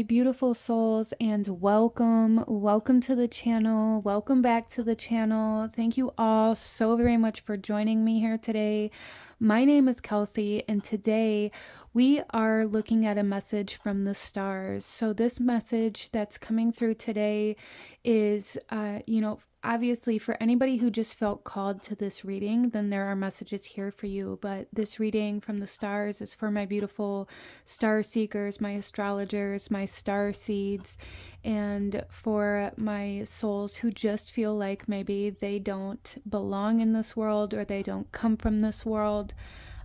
beautiful souls, and welcome to the channel. Welcome back to the channel. Thank you all so very much for joining me here today. My name is Kelsey, and today we are looking at a message from the stars. So this message that's coming through today is, obviously for anybody who just felt called to this reading, then there are messages here for you. But this reading from the stars is for my beautiful star seekers, my astrologers, my star seeds, and for my souls who just feel like maybe they don't belong in this world or they don't come from this world.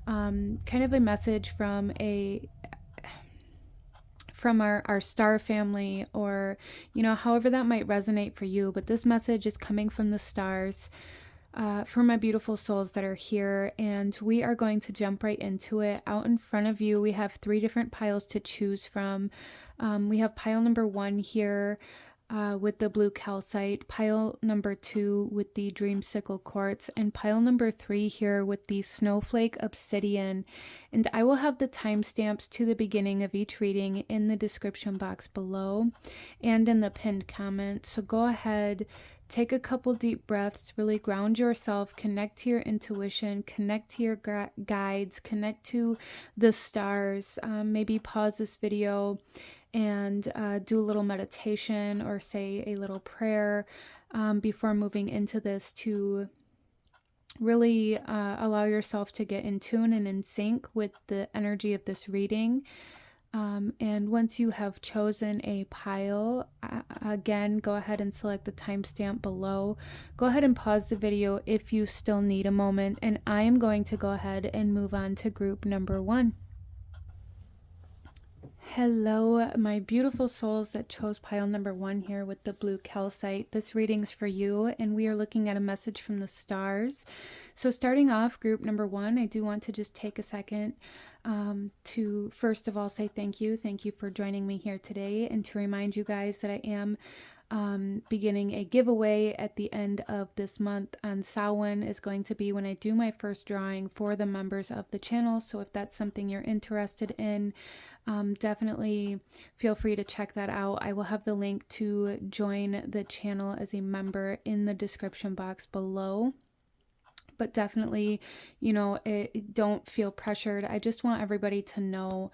Kind of a message from our star family, or however that might resonate for you. But this message is coming from the stars for my beautiful souls that are here, and we are going to jump right into it. Out in front of you we have 3 different piles to choose from. We have pile number 1 here with the blue calcite, pile number 2 with the dreamsicle quartz, and pile number 3 here with the snowflake obsidian. And I will have the timestamps to the beginning of each reading in the description box below and in the pinned comment. So go ahead, take a couple deep breaths, really ground yourself, connect to your intuition, connect to your guides, connect to the stars. Maybe pause this video and do a little meditation or say a little prayer before moving into this, to really allow yourself to get in tune and in sync with the energy of this reading. And once you have chosen a pile, again, go ahead and select the timestamp below. Go ahead and pause the video if you still need a moment, and I am going to go ahead and move on to group number 1. Hello, my beautiful souls that chose pile number 1 here with the blue calcite. This reading's for you, and we are looking at a message from the stars. So starting off group number 1, I do want to just take a second to first of all say thank you. Thank you for joining me here today, and to remind you guys that I am beginning a giveaway at the end of this month. On Samhain is going to be when I do my first drawing for the members of the channel. So if that's something you're interested in, definitely feel free to check that out. I will have the link to join the channel as a member in the description box below. But definitely, don't feel pressured. I just want everybody to know,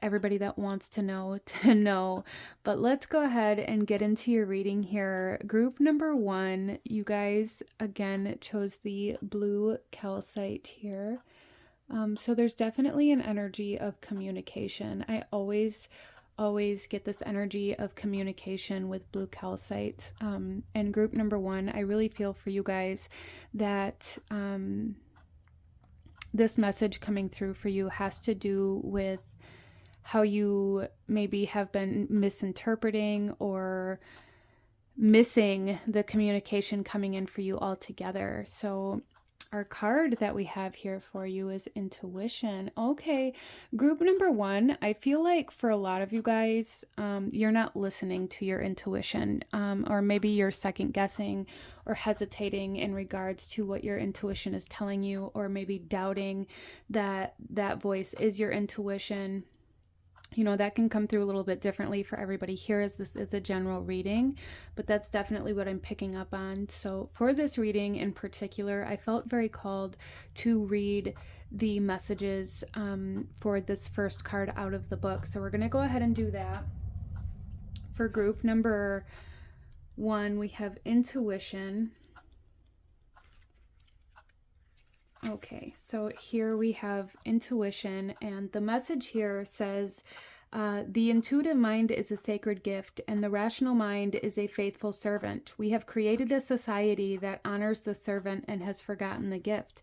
everybody that wants to know. But let's go ahead and get into your reading here. Group number 1, you guys again chose the blue calcite here. So there's definitely an energy of communication. I always get this energy of communication with blue calcite. And group number 1, I really feel for you guys that this message coming through for you has to do with how you maybe have been misinterpreting or missing the communication coming in for you altogether. So our card that we have here for you is intuition. Okay, group number 1, I feel like for a lot of you guys, you're not listening to your intuition, or maybe you're second guessing or hesitating in regards to what your intuition is telling you, or maybe doubting that that voice is your intuition. That can come through a little bit differently for everybody here, as this is a general reading, but that's definitely what I'm picking up on. So for this reading in particular, I felt very called to read the messages for this first card out of the book. So we're going to go ahead and do that. For group number 1, we have intuition. Okay, so here we have intuition, and the message here says, the intuitive mind is a sacred gift, and the rational mind is a faithful servant. We have created a society that honors the servant and has forgotten the gift.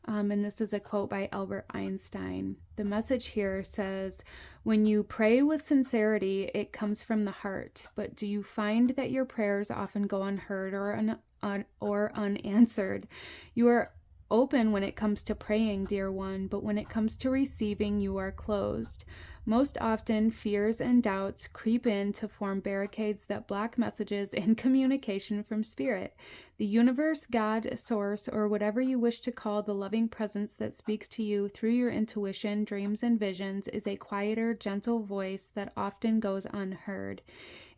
And this is a quote by Albert Einstein. The message here says, when you pray with sincerity, it comes from the heart. But do you find that your prayers often go unheard or unanswered? You are open when it comes to praying, dear one, but when it comes to receiving, you are closed. Most often, fears and doubts creep in to form barricades that block messages and communication from spirit. The universe, God, source, or whatever you wish to call the loving presence that speaks to you through your intuition, dreams, and visions is a quieter, gentle voice that often goes unheard.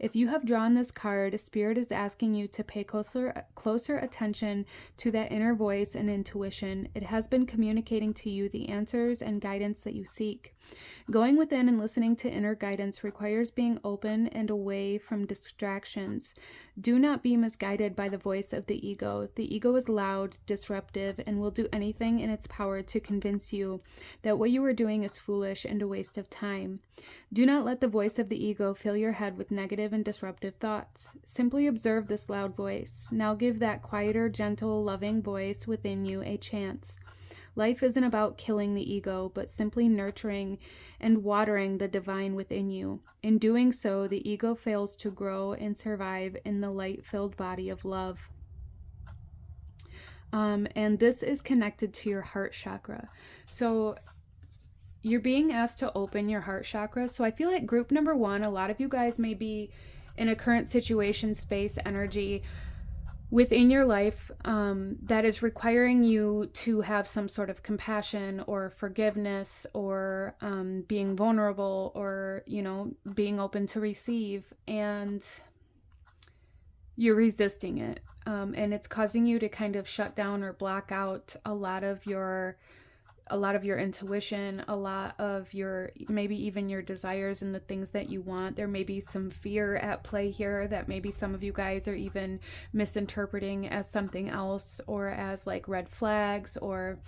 If you have drawn this card, Spirit is asking you to pay closer attention to that inner voice and intuition. It has been communicating to you the answers and guidance that you seek. Going within and listening to inner guidance requires being open and away from distractions. Do not be misguided by the voice of the ego. The ego is loud, disruptive, and will do anything in its power to convince you that what you are doing is foolish and a waste of time. Do not let the voice of the ego fill your head with negative and disruptive thoughts. Simply observe this loud voice. Now give that quieter, gentle, loving voice within you a chance. Life isn't about killing the ego, but simply nurturing and watering the divine within you. In doing so, the ego fails to grow and survive in the light-filled body of love. And this is connected to your heart chakra. So you're being asked to open your heart chakra. So I feel like group number 1, a lot of you guys may be in a current situation, space, energy within your life that is requiring you to have some sort of compassion or forgiveness or being vulnerable or, being open to receive, and you're resisting it. And it's causing you to kind of shut down or block out a lot of your intuition, a lot of your, maybe even your desires and the things that you want. There may be some fear at play here that maybe some of you guys are even misinterpreting as something else, or as like red flags, or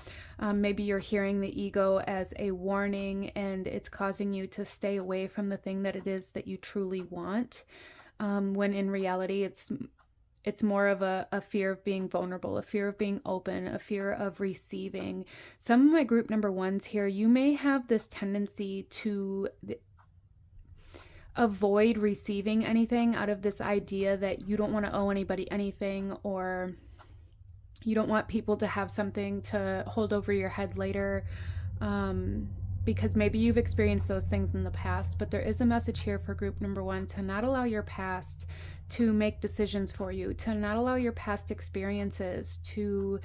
maybe you're hearing the ego as a warning and it's causing you to stay away from the thing that it is that you truly want, when in reality it's more of a fear of being vulnerable, a fear of being open, a fear of receiving. Some of my group number 1s here, you may have this tendency to avoid receiving anything out of this idea that you don't want to owe anybody anything, or you don't want people to have something to hold over your head later. Because maybe you've experienced those things in the past, but there is a message here for group number 1 to not allow your past to make decisions for you, to not allow your past experiences to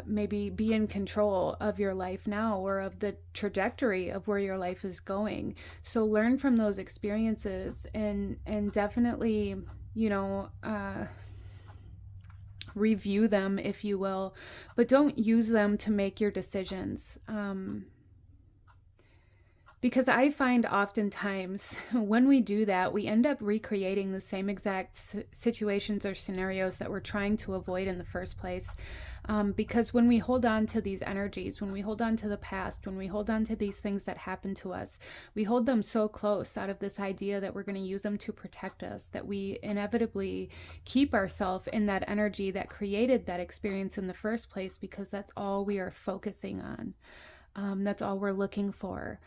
maybe be in control of your life now, or of the trajectory of where your life is going. So learn from those experiences and definitely, review them, if you will, but don't use them to make your decisions. Because I find oftentimes when we do that, we end up recreating the same exact situations or scenarios that we're trying to avoid in the first place. Because when we hold on to these energies, when we hold on to the past, when we hold on to these things that happen to us, we hold them so close out of this idea that we're going to use them to protect us, that we inevitably keep ourselves in that energy that created that experience in the first place, because that's all we are focusing on. That's all we're looking for.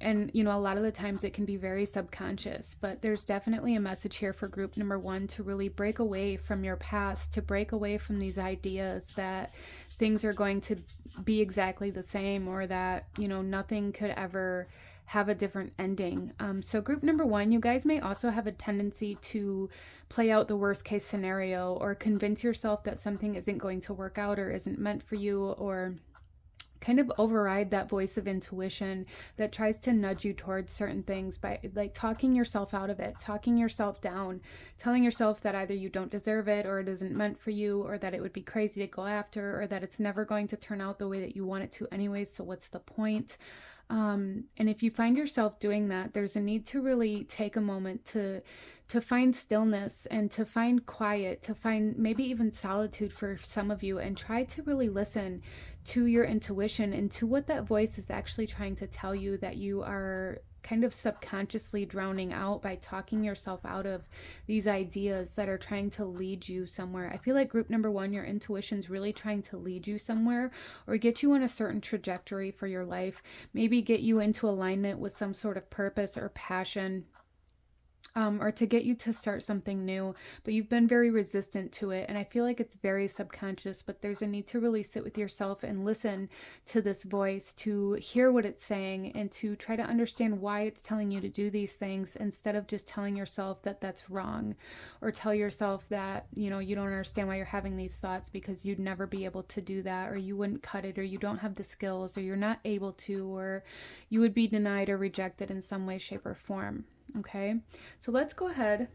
And a lot of the times it can be very subconscious, but there's definitely a message here for group number 1 to really break away from your past, to break away from these ideas that things are going to be exactly the same, or that, nothing could ever have a different ending. So group number 1, you guys may also have a tendency to play out the worst case scenario, or convince yourself that something isn't going to work out or isn't meant for you, or kind of override that voice of intuition that tries to nudge you towards certain things by like talking yourself out of it, talking yourself down, telling yourself that either you don't deserve it, or it isn't meant for you, or that it would be crazy to go after, or that it's never going to turn out the way that you want it to anyways, so what's the point? And if you find yourself doing that, there's a need to really take a moment to find stillness and to find quiet, to find maybe even solitude for some of you, and try to really listen to your intuition and to what that voice is actually trying to tell you, that you are kind of subconsciously drowning out by talking yourself out of these ideas that are trying to lead you somewhere. I feel like group number 1, your intuition's really trying to lead you somewhere, or get you on a certain trajectory for your life, maybe get you into alignment with some sort of purpose or passion. or to get you to start something new, but you've been very resistant to it. And I feel like it's very subconscious, but there's a need to really sit with yourself and listen to this voice, to hear what it's saying, and to try to understand why it's telling you to do these things, instead of just telling yourself that that's wrong, or tell yourself that, you know, you don't understand why you're having these thoughts because you'd never be able to do that, or you wouldn't cut it, or you don't have the skills, or you're not able to, or you would be denied or rejected in some way, shape, or form. Okay, so let's go ahead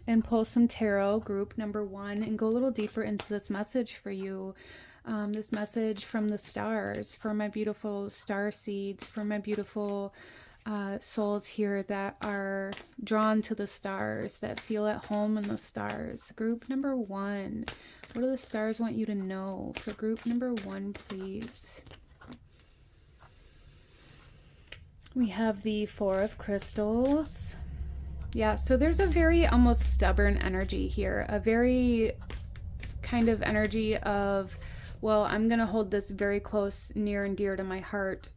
and pull some tarot, group number 1, and go a little deeper into this message for you. This message from the stars, for my beautiful star seeds, for my beautiful souls here that are drawn to the stars, that feel at home in the stars. Group number 1, what do the stars want you to know for group number 1, please? We have the 4 of crystals. Yeah, so there's a very almost stubborn energy here, a very kind of energy of, well, I'm going to hold this very close, near and dear to my heart,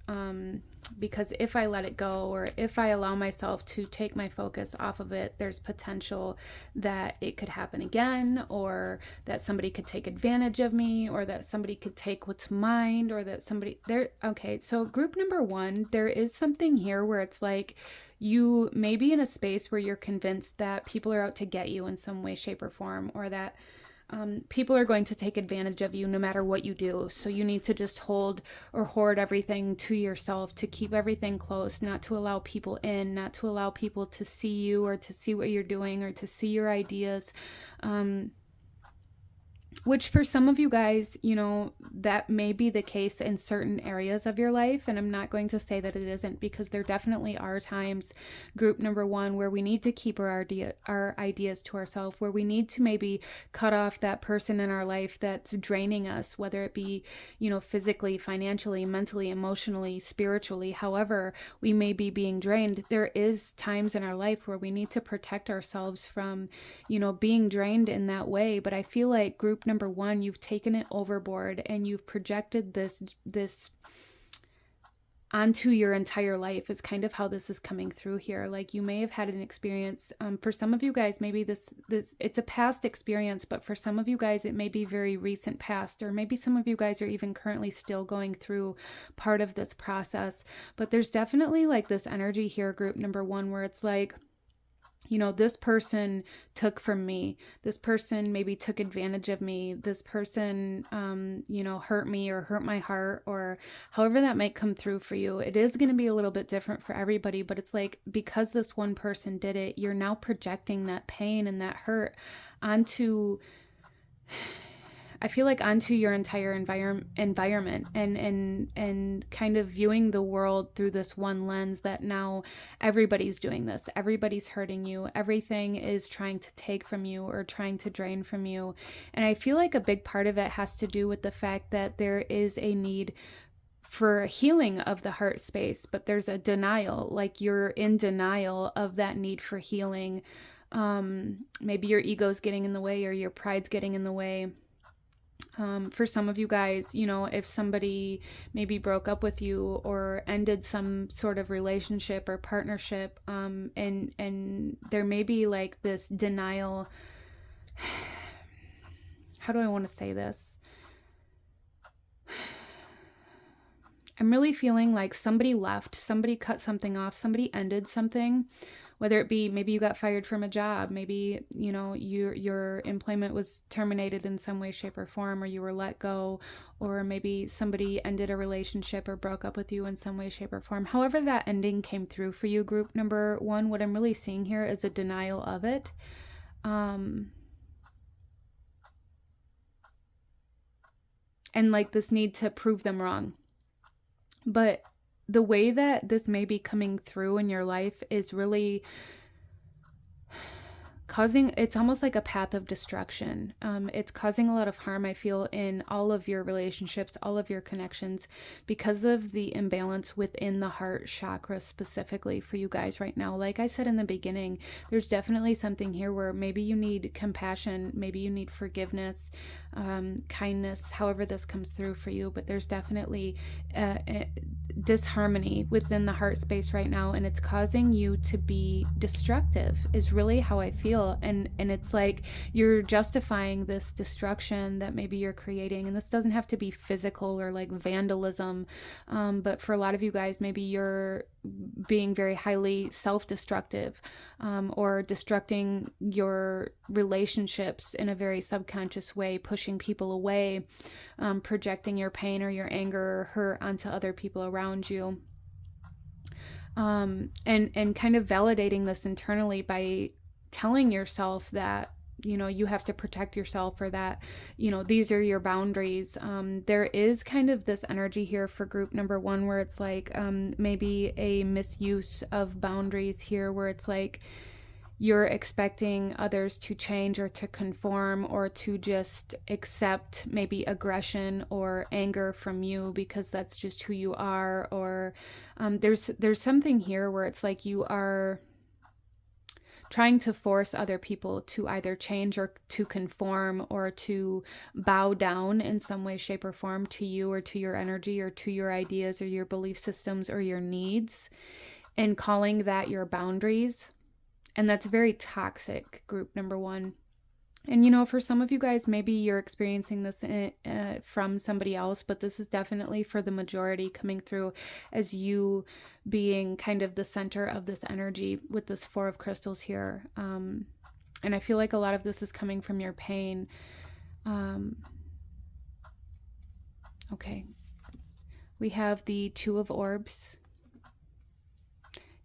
because if I let it go, or if I allow myself to take my focus off of it, there's potential that it could happen again, or that somebody could take advantage of me, or that somebody could take what's mine, or that somebody there. Okay, so group number 1, there is something here where it's like you may be in a space where you're convinced that people are out to get you in some way, shape, or form, or that people are going to take advantage of you no matter what you do. So you need to just hold or hoard everything to yourself, to keep everything close, not to allow people in, not to allow people to see you, or to see what you're doing, or to see your ideas. Which for some of you guys, you know, that may be the case in certain areas of your life. And I'm not going to say that it isn't, because there definitely are times, group number 1, where we need to keep our ideas to ourselves, where we need to maybe cut off that person in our life that's draining us, whether it be, you know, physically, financially, mentally, emotionally, spiritually, however we may be being drained. There is times in our life where we need to protect ourselves from, you know, being drained in that way. But I feel like group number 1, you've taken it overboard, and you've projected this onto your entire life, is kind of how this is coming through here. Like, you may have had an experience, for some of you guys, maybe this it's a past experience, but for some of you guys it may be very recent past, or maybe some of you guys are even currently still going through part of this process. But there's definitely like this energy here, group number 1, where it's like, you know, this person took from me, this person maybe took advantage of me, this person, you know, hurt me or hurt my heart, or however that might come through for you. It is going to be a little bit different for everybody, but it's like, because this one person did it, you're now projecting that pain and that hurt onto, I feel like, onto your entire environment, and kind of viewing the world through this one lens, that now everybody's doing this, everybody's hurting you, everything is trying to take from you or trying to drain from you. And I feel like a big part of it has to do with the fact that there is a need for healing of the heart space, but there's a denial, like you're in denial of that need for healing. Maybe your ego's getting in the way, or your pride's getting in the way. For some of you guys, you know, if somebody maybe broke up with you or ended some sort of relationship or partnership, and there may be like this denial. How do I want to say this? I'm really feeling like somebody left, somebody cut something off, somebody ended something. Whether it be maybe you got fired from a job, maybe, you know, your employment was terminated in some way, shape, or form, or you were let go, or maybe somebody ended a relationship or broke up with you in some way, shape, or form. However that ending came through for you, group number 1, what I'm really seeing here is a denial of it. And like this need to prove them wrong. But the way that this may be coming through in your life is really it's almost like a path of destruction. It's causing a lot of harm, I feel, in all of your relationships, all of your connections, because of the imbalance within the heart chakra specifically for you guys right now. Like I said in the beginning, there's definitely something here where maybe you need compassion, maybe you need forgiveness, kindness, however this comes through for you, but there's definitely disharmony within the heart space right now, and it's causing you to be destructive is really how I feel. And it's like you're justifying this destruction that maybe you're creating, and this doesn't have to be physical or like vandalism, but for a lot of you guys, maybe you're being very highly self-destructive, or destructing your relationships in a very subconscious way, pushing people away, projecting your pain or your anger or hurt onto other people around you, and kind of validating this internally by telling yourself that, you know, you have to protect yourself, or that, you know, these are your boundaries. There is kind of this energy here for group number one where it's like maybe a misuse of boundaries here, where it's like you're expecting others to change or to conform or to just accept maybe aggression or anger from you because that's just who you are. Or there's something here where it's like you are trying to force other people to either change or to conform or to bow down in some way, shape, or form to you or to your energy or to your ideas or your belief systems or your needs, and calling that your boundaries. And that's very toxic, group number one. And, you know, for some of you guys, maybe you're experiencing this from somebody else, but this is definitely for the majority coming through as you being kind of the center of this energy with this Four of Crystals here. And I feel like a lot of this is coming from your pain. Okay. We have the Two of Orbs.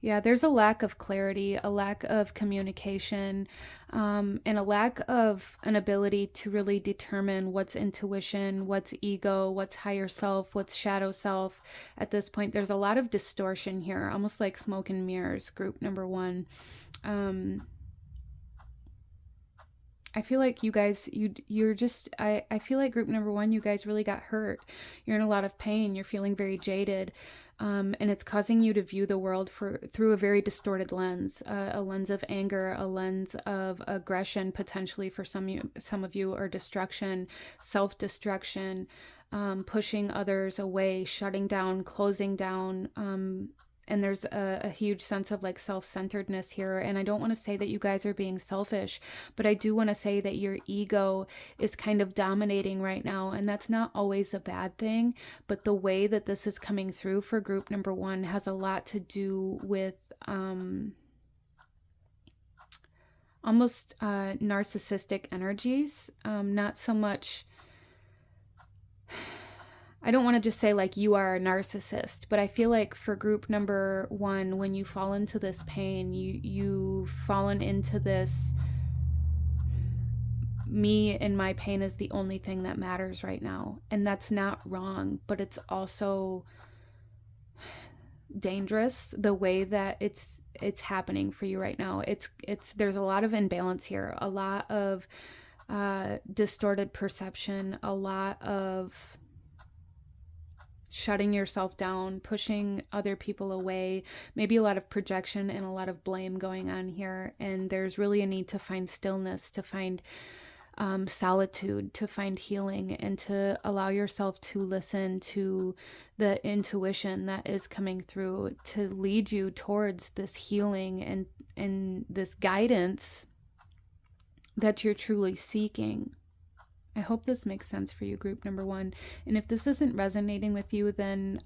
Yeah, there's a lack of clarity, a lack of communication, and a lack of an ability to really determine what's intuition, what's ego, what's higher self, what's shadow self. At this point, there's a lot of distortion here, almost like smoke and mirrors, group number one. I feel like you guys, you're just, I feel like group number one, you guys really got hurt. You're in a lot of pain. You're feeling very jaded. And it's causing you to view the world through a very distorted lens, a lens of anger, a lens of aggression, potentially for some of you, or destruction, self-destruction, pushing others away, shutting down, closing down. And there's a huge sense of like self-centeredness here. And I don't want to say that you guys are being selfish, but I do want to say that your ego is kind of dominating right now. And that's not always a bad thing. But the way that this is coming through for group number one has a lot to do with almost narcissistic energies. Not so much... I don't want to just say like you are a narcissist, but I feel like for group number one, when you fall into this pain, you've fallen into this, me and my pain is the only thing that matters right now. And that's not wrong, but it's also dangerous the way that it's happening for you right now. There's a lot of imbalance here, a lot of distorted perception, a lot of shutting yourself down, pushing other people away, maybe a lot of projection and a lot of blame going on here. And there's really a need to find stillness, to find solitude, to find healing, and to allow yourself to listen to the intuition that is coming through to lead you towards this healing and this guidance that you're truly seeking. I hope this makes sense for you, group number one. And if this isn't resonating with you, then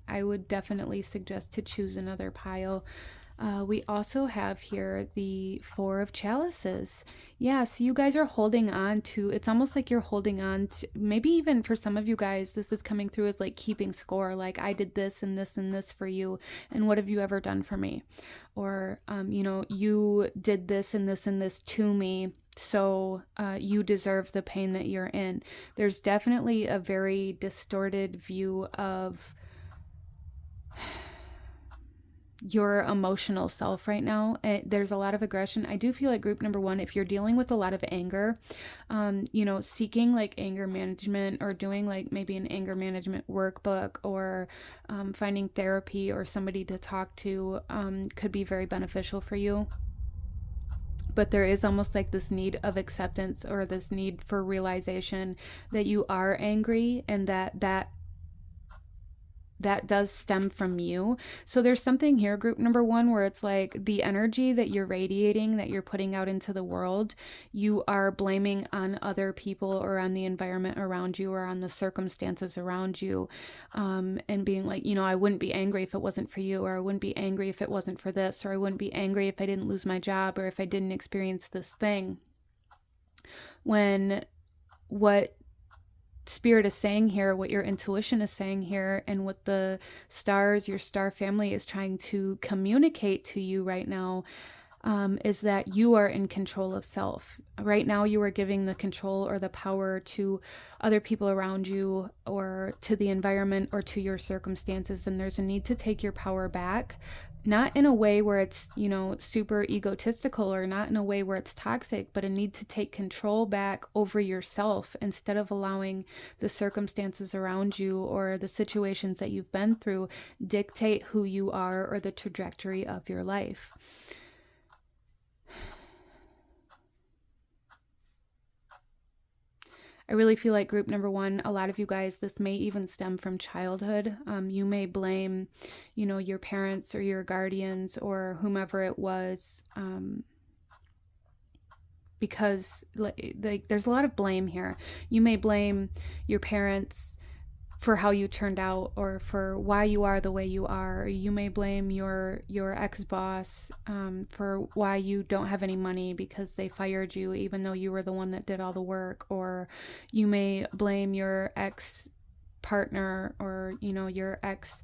I would definitely suggest to choose another pile. We also have here the Four of Chalices. Yeah, so you guys are holding on to, it's almost like you're holding on to, maybe even for some of you guys, this is coming through as like keeping score, like I did this and this and this for you, and what have you ever done for me? Or, you know, you did this and this and this to me, so you deserve the pain that you're in. There's definitely a very distorted view of your emotional self right now. There's a lot of aggression. I do feel like group number one, if you're dealing with a lot of anger, you know, seeking like anger management or doing like maybe an anger management workbook or finding therapy or somebody to talk to could be very beneficial for you. But there is almost like this need of acceptance or this need for realization that you are angry and that does stem from you. So there's something here, group number one, where it's like the energy that you're radiating, that you're putting out into the world, you are blaming on other people or on the environment around you or on the circumstances around you, and being like, you know, I wouldn't be angry if it wasn't for you, or I wouldn't be angry if it wasn't for this, or I wouldn't be angry if I didn't lose my job or if I didn't experience this thing. When what Spirit is saying here, what your intuition is saying here, and what the stars, your star family, is trying to communicate to you right now, is that you are in control of self. Right now, you are giving the control or the power to other people around you or to the environment or to your circumstances. And there's a need to take your power back, not in a way where it's, you know, super egotistical or not in a way where it's toxic, but a need to take control back over yourself instead of allowing the circumstances around you or the situations that you've been through dictate who you are or the trajectory of your life. I really feel like group number one, a lot of you guys, this may even stem from childhood. You may blame, you know, your parents or your guardians or whomever it was, because like there's a lot of blame here. You may blame your parents for how you turned out or for why you are the way you are. You may blame your ex-boss for why you don't have any money because they fired you even though you were the one that did all the work. Or you may blame your ex-partner or, you know, your ex-lover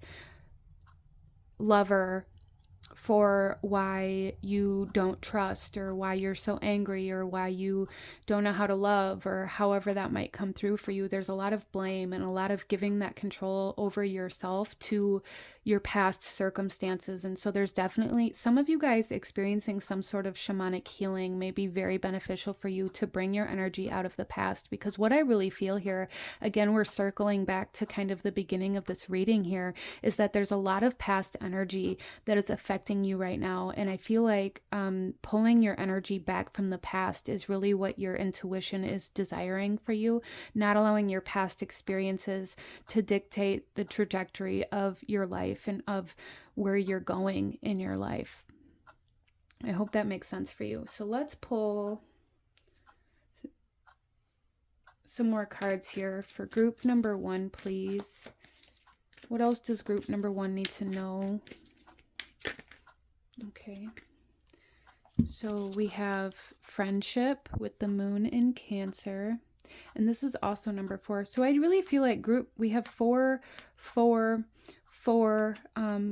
for why you don't trust or why you're so angry or why you don't know how to love or however that might come through for you. There's a lot of blame and a lot of giving that control over yourself to your past circumstances. And so there's definitely some of you guys experiencing some sort of shamanic healing may be very beneficial for you to bring your energy out of the past, because what I really feel here, again, we're circling back to kind of the beginning of this reading here, is that there's a lot of past energy that is affecting you right now. And I feel like pulling your energy back from the past is really what your intuition is desiring for you, not allowing your past experiences to dictate the trajectory of your life and of where you're going in your life. I hope that makes sense for you. So let's pull some more cards here for group number one, please. What else does group number one need to know? Okay. So we have friendship with the moon in Cancer. And this is also number 4. So I really feel like we have 4.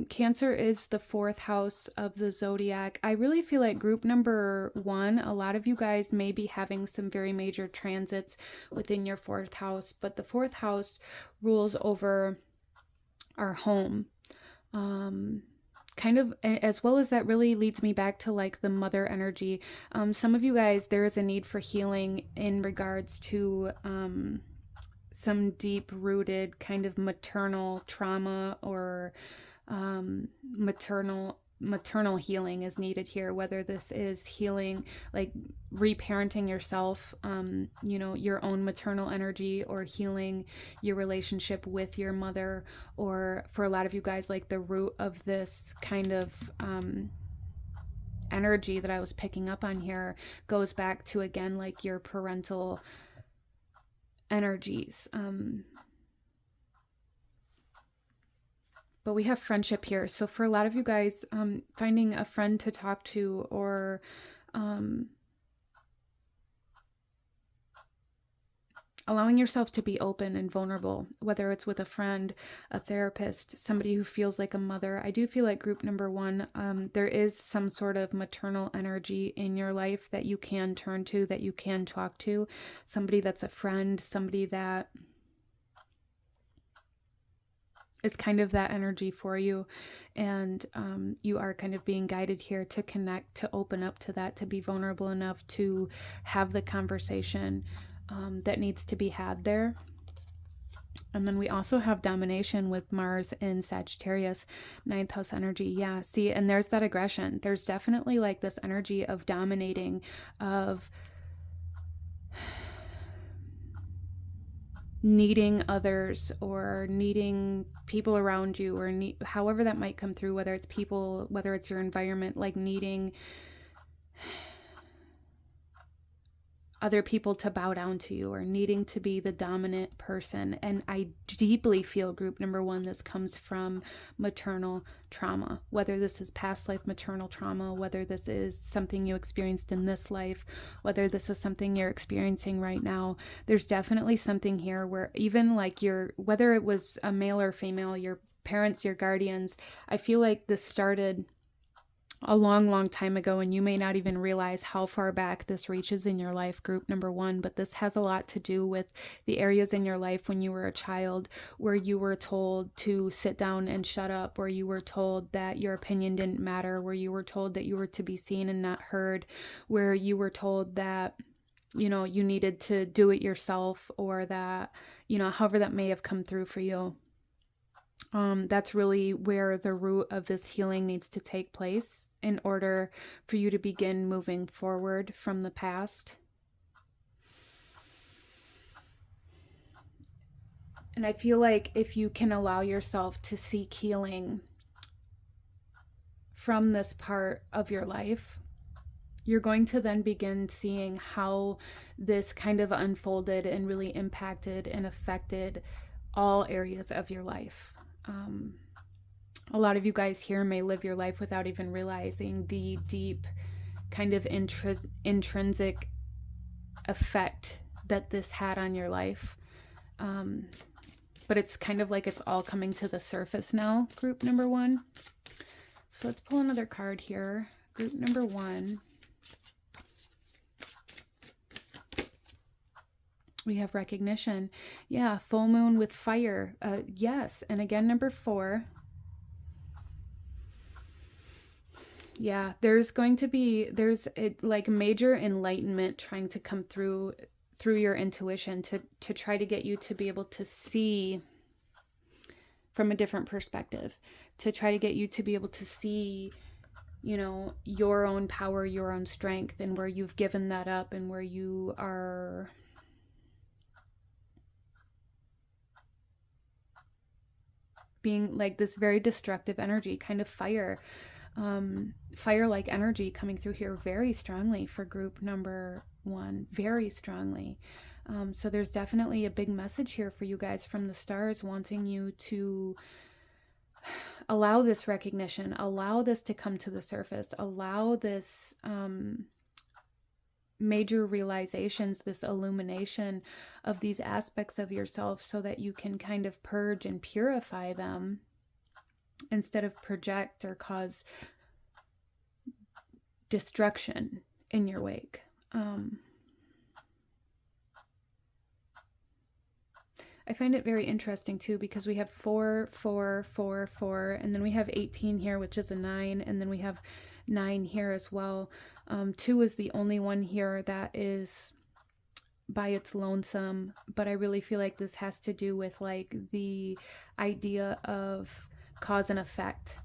Cancer is the 4th house of the zodiac. I really feel like group number 1, a lot of you guys may be having some very major transits within your 4th house, but the 4th house rules over our home. Kind of, as well as that really leads me back to like the mother energy. Some of you guys, there is a need for healing in regards to some deep rooted kind of maternal trauma or maternal healing is needed here, whether this is healing, like reparenting yourself, you know, your own maternal energy, or healing your relationship with your mother, or for a lot of you guys, like the root of this kind of energy that I was picking up on here goes back to, again, like your parental energies. But we have friendship here. So for a lot of you guys, finding a friend to talk to, or allowing yourself to be open and vulnerable, whether it's with a friend, a therapist, somebody who feels like a mother. I do feel like group number 1, there is some sort of maternal energy in your life that you can turn to, that you can talk to. Somebody that's a friend, somebody that is kind of that energy for you. And you are kind of being guided here to connect, to open up to that, to be vulnerable enough to have the conversation that needs to be had there. And then we also have domination with Mars in Sagittarius, 9th house energy. Yeah, see, and there's that aggression. There's definitely like this energy of dominating, of needing others or needing people around you, or however that might come through, whether it's people, whether it's your environment, like needing other people to bow down to you, or needing to be the dominant person. And I deeply feel, group number one, this comes from maternal trauma, whether this is past life maternal trauma, whether this is something you experienced in this life, whether this is something you're experiencing right now. There's definitely something here where even like whether it was a male or female, your parents, your guardians, I feel like this started a long time ago, and you may not even realize how far back this reaches in your life, group number one. But this has a lot to do with the areas in your life when you were a child where you were told to sit down and shut up, where you were told that your opinion didn't matter, where you were told that you were to be seen and not heard, where you were told that, you know, you needed to do it yourself, or that, you know, however that may have come through for you. That's really where the root of this healing needs to take place in order for you to begin moving forward from the past. And I feel like if you can allow yourself to seek healing from this part of your life, you're going to then begin seeing how this kind of unfolded and really impacted and affected all areas of your life. A lot of you guys here may live your life without even realizing the deep kind of intrinsic effect that this had on your life. But it's kind of like it's all coming to the surface now, group number one. So let's pull another card here. Group number one. We have recognition. Yeah, full moon with fire. Yes. And again, number 4. Yeah, there's like major enlightenment trying to come through your intuition to try to get you to be able to see from a different perspective, to try to get you to be able to see, you know, your own power, your own strength, and where you've given that up, and where you are being like this very destructive energy, kind of fire-like energy coming through here very strongly for group number 1, very strongly. So there's definitely a big message here for you guys from the stars, wanting you to allow this recognition, allow this to come to the surface, allow this major realizations, this illumination of these aspects of yourself, so that you can kind of purge and purify them instead of project or cause destruction in your wake. I find it very interesting too, because we have 4, 4, 4, 4, and then we have 18 here, which is a 9, and then we have 9 here as well. 2 is the only one here that is by its lonesome, but I really feel like this has to do with like the idea of cause and effect.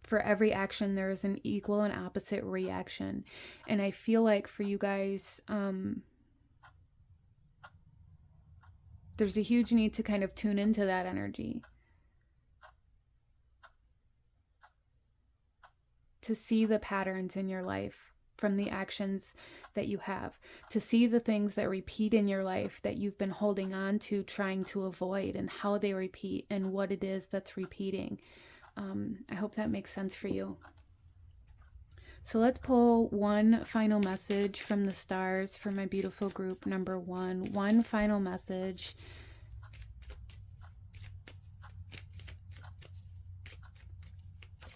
For every action, there is an equal and opposite reaction. And I feel like for you guys, there's a huge need to kind of tune into that energy, to see the patterns in your life from the actions that you have, to see the things that repeat in your life that you've been holding on to, trying to avoid, and how they repeat and what it is that's repeating. I hope that makes sense for you. So let's pull one final message from the stars for my beautiful group number 1. One final message.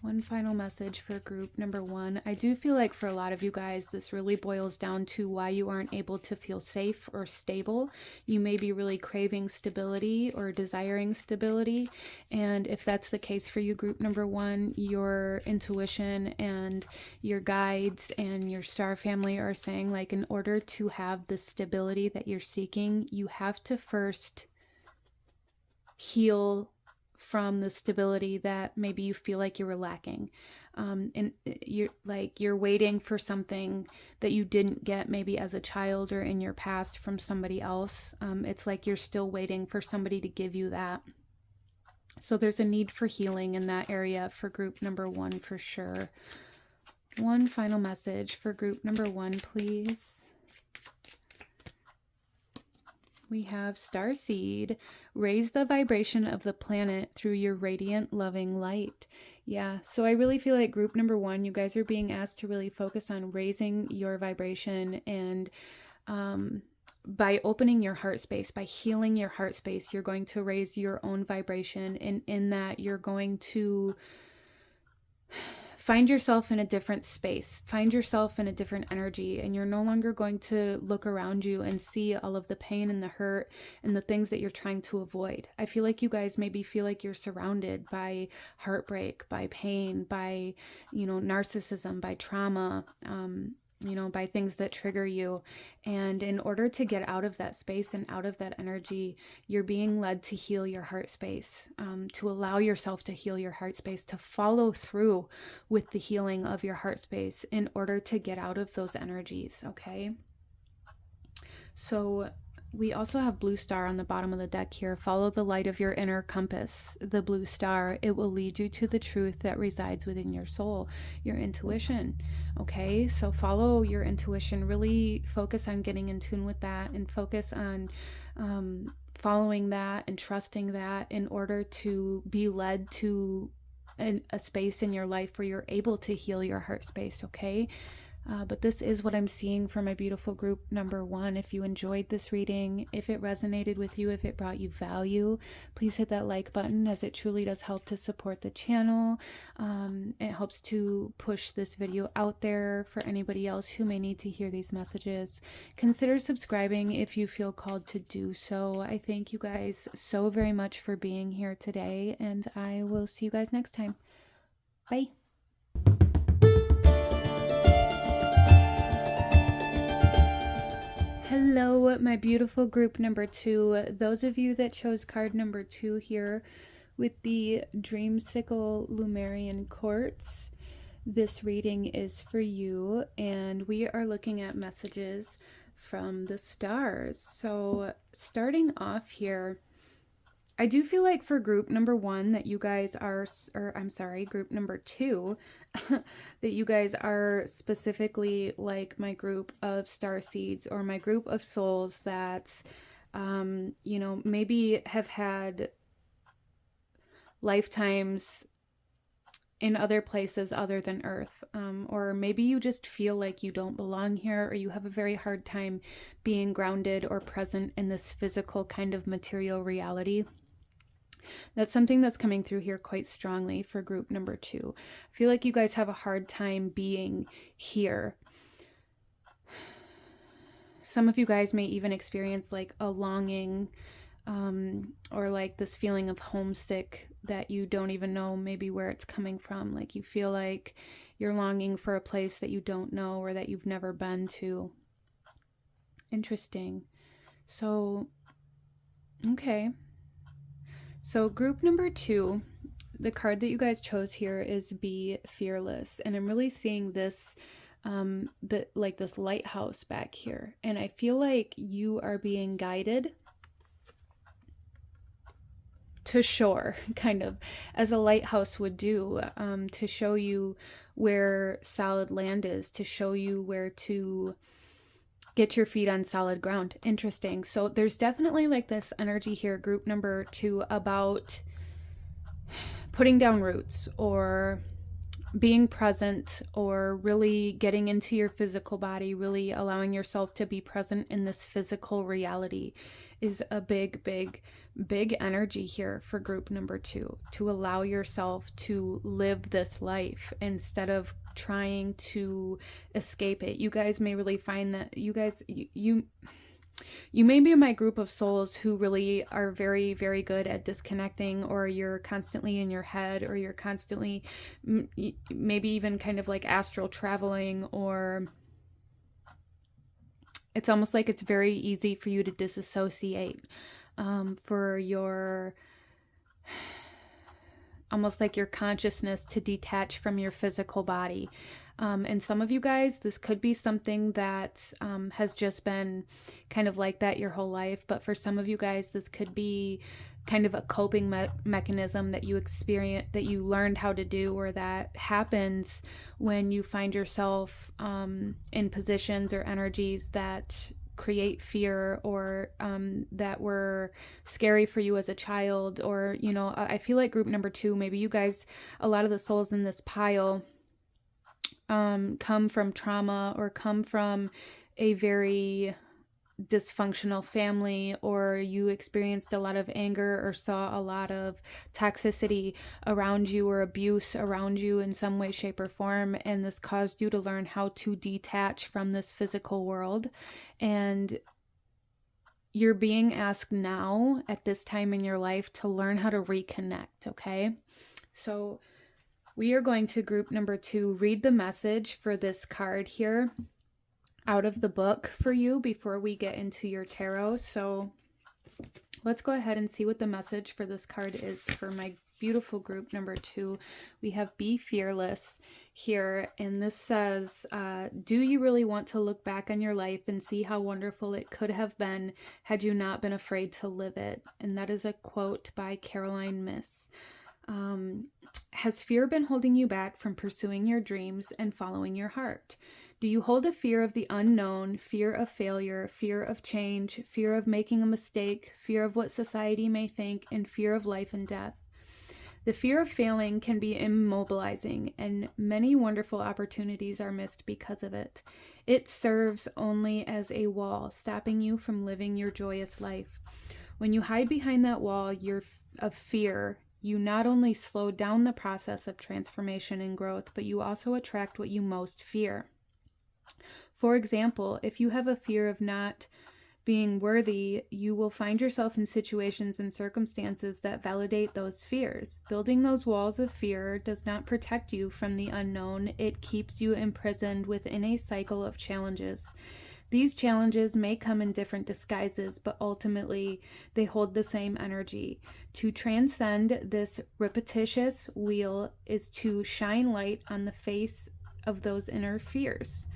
One final message for group number 1. I do feel like for a lot of you guys, this really boils down to why you aren't able to feel safe or stable. You may be really craving stability or desiring stability. And if that's the case for you, group number 1, your intuition and your guides and your star family are saying, like, in order to have the stability that you're seeking, you have to first heal from the stability that maybe you feel like you were lacking. And you're waiting for something that you didn't get maybe as a child or in your past from somebody else. It's like you're still waiting for somebody to give you that. So there's a need for healing in that area for group number 1 for sure. One final message for group number 1, please. We have Starseed. Raise the vibration of the planet through your radiant, loving light. Yeah, so I really feel like group number 1, you guys are being asked to really focus on raising your vibration, and by opening your heart space, by healing your heart space, you're going to raise your own vibration, and in that you're going to find yourself in a different space, find yourself in a different energy, and you're no longer going to look around you and see all of the pain and the hurt and the things that you're trying to avoid. I feel like you guys maybe feel like you're surrounded by heartbreak, by pain, by, narcissism, by trauma, by things that trigger you. And in order to get out of that space and out of that energy, you're being led to heal your heart space, to allow yourself to heal your heart space, to follow through with the healing of your heart space in order to get out of those energies, okay? So we also have blue star on the bottom of the deck here. Follow the light of your inner compass, the blue star. It will lead you to the truth that resides within your soul, your intuition. Okay, so follow your intuition. Really focus on getting in tune with that, and focus on following that and trusting that in order to be led to a space in your life where you're able to heal your heart space, okay? But this is what I'm seeing for my beautiful group number 1. If you enjoyed this reading, if it resonated with you, if it brought you value, please hit that like button, as it truly does help to support the channel. It helps to push this video out there for anybody else who may need to hear these messages. Consider subscribing if you feel called to do so. I thank you guys so very much for being here today, and I will see you guys next time. Bye. Hello, my beautiful group number 2. Those of you that chose card number 2 here with the Dreamsicle Lumerian Quartz, this reading is for you, and we are looking at messages from the stars. So starting off here, I do feel like for group number 1 that you guys are, or I'm sorry, group number 2, that you guys are specifically like my group of starseeds, or my group of souls that, maybe have had lifetimes in other places other than Earth. Or maybe you just feel like you don't belong here, or you have a very hard time being grounded or present in this physical kind of material reality. That's something that's coming through here quite strongly for group number 2. I feel like you guys have a hard time being here. Some of you guys may even experience like a longing, or like this feeling of homesick that you don't even know maybe where it's coming from. Like you feel like you're longing for a place that you don't know or that you've never been to. Interesting. So, okay. So group number 2, the card that you guys chose here is Be Fearless. And I'm really seeing this, this lighthouse back here. And I feel like you are being guided to shore, kind of, as a lighthouse would do, to show you where solid land is, to show you where to get your feet on solid ground. Interesting. So there's definitely like this energy here, group number 2, about putting down roots, or being present, or really getting into your physical body, really allowing yourself to be present in this physical reality is a big, big, big energy here for group number 2, to allow yourself to live this life instead of trying to escape it. You guys may really find that you may be in my group of souls who really are very, very good at disconnecting, or you're constantly in your head, or you're constantly maybe even kind of like astral traveling, or it's almost like it's very easy for you to disassociate, for your, almost like your consciousness to detach from your physical body. And some of you guys, this could be something that has just been kind of like that your whole life. But for some of you guys, this could be kind of a coping mechanism that you experience, that you learned how to do, or that happens when you find yourself in positions or energies that create fear, or that were scary for you as a child. Or, you know, I feel like group number 2, maybe you guys, a lot of the souls in this pile come from trauma, or come from a very dysfunctional family, or you experienced a lot of anger, or saw a lot of toxicity around you, or abuse around you in some way, shape, or form, and this caused you to learn how to detach from this physical world. And you're being asked now at this time in your life to learn how to reconnect, okay? So we are going to group number 2 read the message for this card here out of the book for you before we get into your tarot. So let's go ahead and see what the message for this card is for my beautiful group number 2. We have Be Fearless here, and this says, do you really want to look back on your life and see how wonderful it could have been had you not been afraid to live it? And that is a quote by Caroline Myss. Has fear been holding you back from pursuing your dreams and following your heart? Do you hold a fear of the unknown, fear of failure, fear of change, fear of making a mistake, fear of what society may think, and fear of life and death? The fear of failing can be immobilizing, and many wonderful opportunities are missed because of it. It serves only as a wall, stopping you from living your joyous life. When you hide behind that wall of fear, you not only slow down the process of transformation and growth, but you also attract what you most fear. For example, if you have a fear of not being worthy, you will find yourself in situations and circumstances that validate those fears. Building those walls of fear does not protect you from the unknown. It keeps you imprisoned within a cycle of challenges. These challenges may come in different disguises, but ultimately they hold the same energy. To transcend this repetitious wheel is to shine light on the face of those inner fears.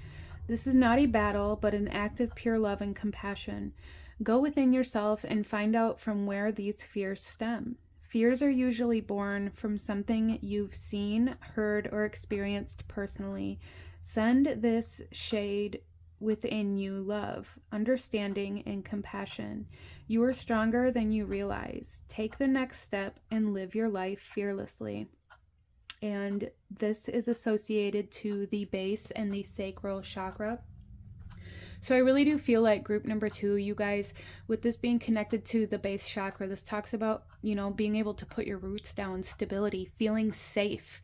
This is not a battle, but an act of pure love and compassion. Go within yourself and find out from where these fears stem. Fears are usually born from something you've seen, heard, or experienced personally. Send this shade within you love, understanding, and compassion. You are stronger than you realize. Take the next step and live your life fearlessly. And this is associated to the base and the sacral chakra. So I really do feel like group number 2, you guys, with this being connected to the base chakra, this talks about, you know, being able to put your roots down, stability, feeling safe.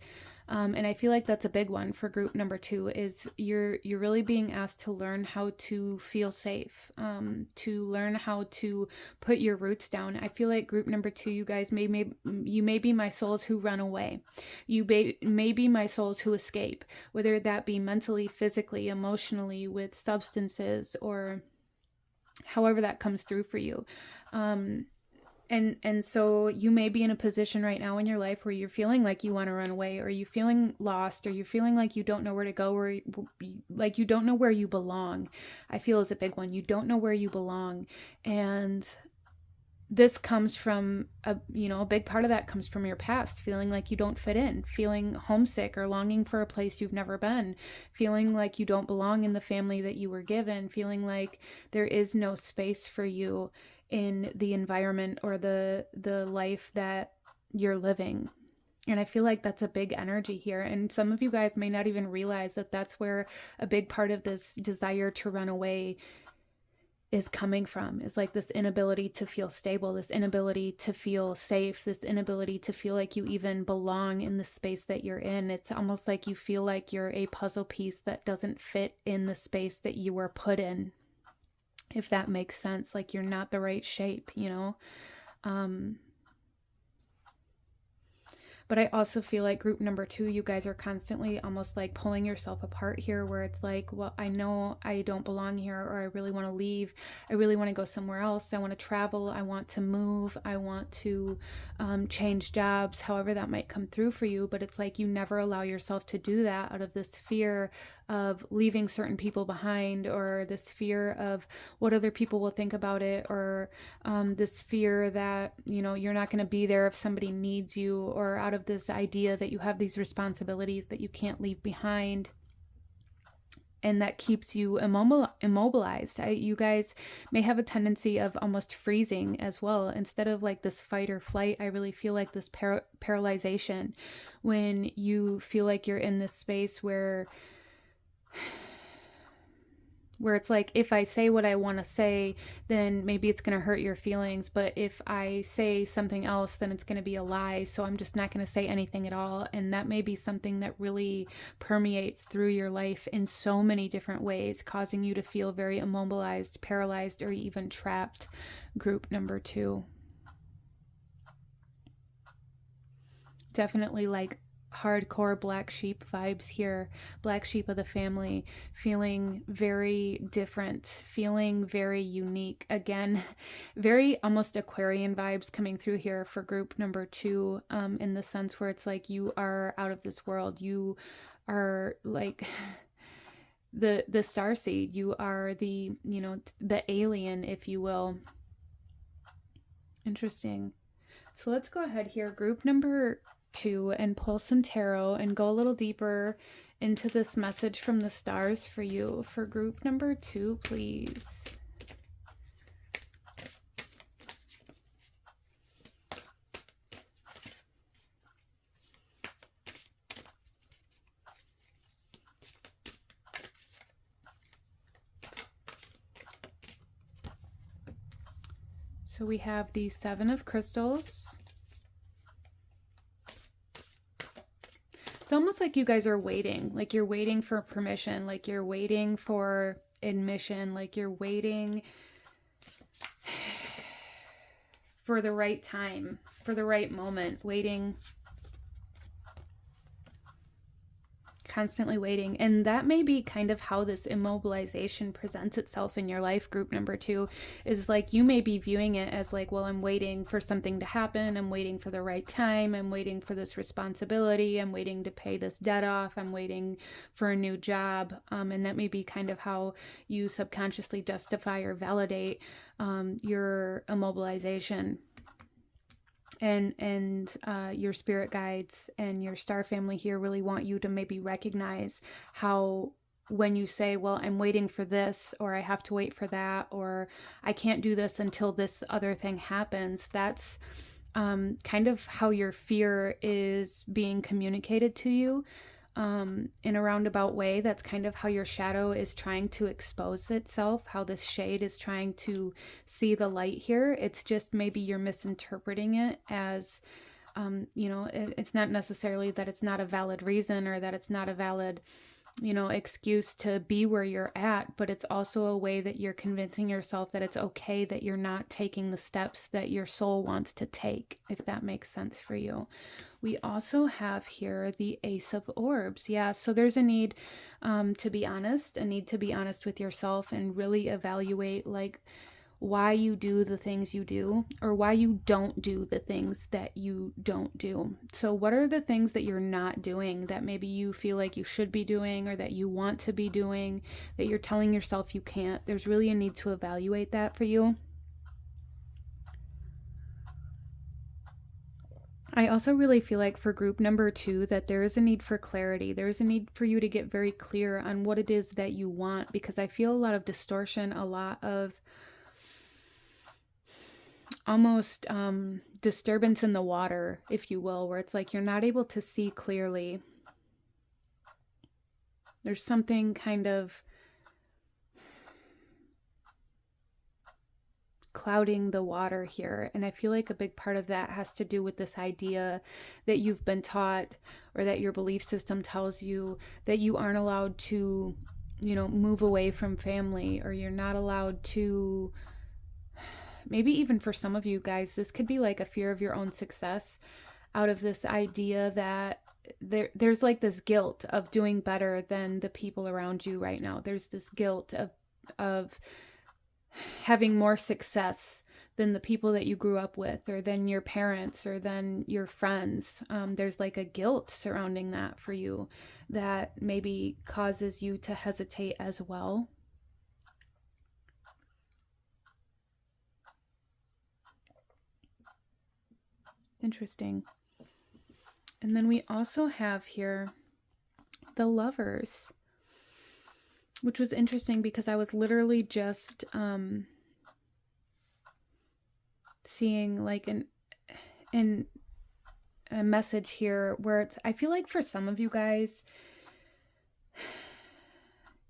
And I feel like that's a big one for group number 2, is you're really being asked to learn how to feel safe, to learn how to put your roots down. I feel like group number 2, you guys, you may be my souls who run away. You may be my souls who escape, whether that be mentally, physically, emotionally, with substances, or however that comes through for you. And so you may be in a position right now in your life where you're feeling like you want to run away, or you're feeling lost, or you're feeling like you don't know where to go, or like you don't know where you belong. I feel is a big one. You don't know where you belong. And this comes from a big part of that comes from your past, feeling like you don't fit in, feeling homesick or longing for a place you've never been, feeling like you don't belong in the family that you were given, feeling like there is no space for you in the environment or the life that you're living. And I feel like that's a big energy here. And some of you guys may not even realize that that's where a big part of this desire to run away is coming from, is like this inability to feel stable, this inability to feel safe, this inability to feel like you even belong in the space that you're in. It's almost like you feel like you're a puzzle piece that doesn't fit in the space that you were put in, if that makes sense. Like you're not the right shape, you know? But I also feel like group number 2, you guys are constantly almost like pulling yourself apart here, where it's like, well, I know I don't belong here, or I really want to leave. I really want to go somewhere else. I want to travel. I want to move. I want to change jobs, however that might come through for you. But it's like you never allow yourself to do that out of this fear of leaving certain people behind, or this fear of what other people will think about it, or this fear that, you know, you're not going to be there if somebody needs you, or out of this idea that you have these responsibilities that you can't leave behind. And that keeps you immobilized. You guys may have a tendency of almost freezing as well. Instead of like this fight or flight, I really feel like this paralyzation, when you feel like you're in this space where it's like, if I say what I want to say, then maybe it's going to hurt your feelings. But if I say something else, then it's going to be a lie. So I'm just not going to say anything at all. And that may be something that really permeates through your life in so many different ways, causing you to feel very immobilized, paralyzed, or even trapped. Group number 2. Definitely like hardcore black sheep vibes here. Black sheep of the family, feeling very different, feeling very unique. Again, very almost Aquarian vibes coming through here for group number 2, in the sense where it's like you are out of this world. You are like the starseed. You are the, you know, the alien, if you will. Interesting. So let's go ahead here, group number 2, and pull some tarot and go a little deeper into this message from the stars for you. For group number 2, please. So we have the 7 of crystals. It's almost like you guys are waiting, like you're waiting for permission, like you're waiting for admission, like you're waiting for the right time, for the right moment, waiting, constantly waiting. And that may be kind of how this immobilization presents itself in your life. Group number 2 is like, you may be viewing it as like, well, I'm waiting for something to happen. I'm waiting for the right time. I'm waiting for this responsibility. I'm waiting to pay this debt off. I'm waiting for a new job. And that may be kind of how you subconsciously justify or validate your immobilization. And your spirit guides and your star family here really want you to maybe recognize how, when you say, well, I'm waiting for this, or I have to wait for that, or I can't do this until this other thing happens, that's kind of how your fear is being communicated to you. In a roundabout way, that's kind of how your shadow is trying to expose itself, how this shade is trying to see the light here. It's just maybe you're misinterpreting it as, you know, it's not necessarily that it's not a valid reason, or that it's not a valid, you know, excuse to be where you're at, but it's also a way that you're convincing yourself that it's okay that you're not taking the steps that your soul wants to take, if that makes sense for you. We also have here the Ace of Orbs. Yeah, so there's a need to be honest, a need to be honest with yourself and really evaluate like why you do the things you do, or why you don't do the things that you don't do. So what are the things that you're not doing that maybe you feel like you should be doing, or that you want to be doing, that you're telling yourself you can't? There's really a need to evaluate that for you. I also really feel like for group number 2 that there is a need for clarity. There's a need for you to get very clear on what it is that you want, because I feel a lot of distortion, a lot of almost disturbance in the water, if you will, where it's like you're not able to see clearly. There's something kind of clouding the water here. And I feel like a big part of that has to do with this idea that you've been taught, or that your belief system tells you, that you aren't allowed to, you know, move away from family, or you're not allowed to, maybe even for some of you guys, this could be like a fear of your own success, out of this idea that there's like this guilt of doing better than the people around you right now. There's this guilt of having more success than the people that you grew up with, or than your parents, or than your friends. There's like a guilt surrounding that for you that maybe causes you to hesitate as well. Interesting. And then we also have here the Lovers, which was interesting because I was literally just seeing like a message here where it's, I feel like for some of you guys,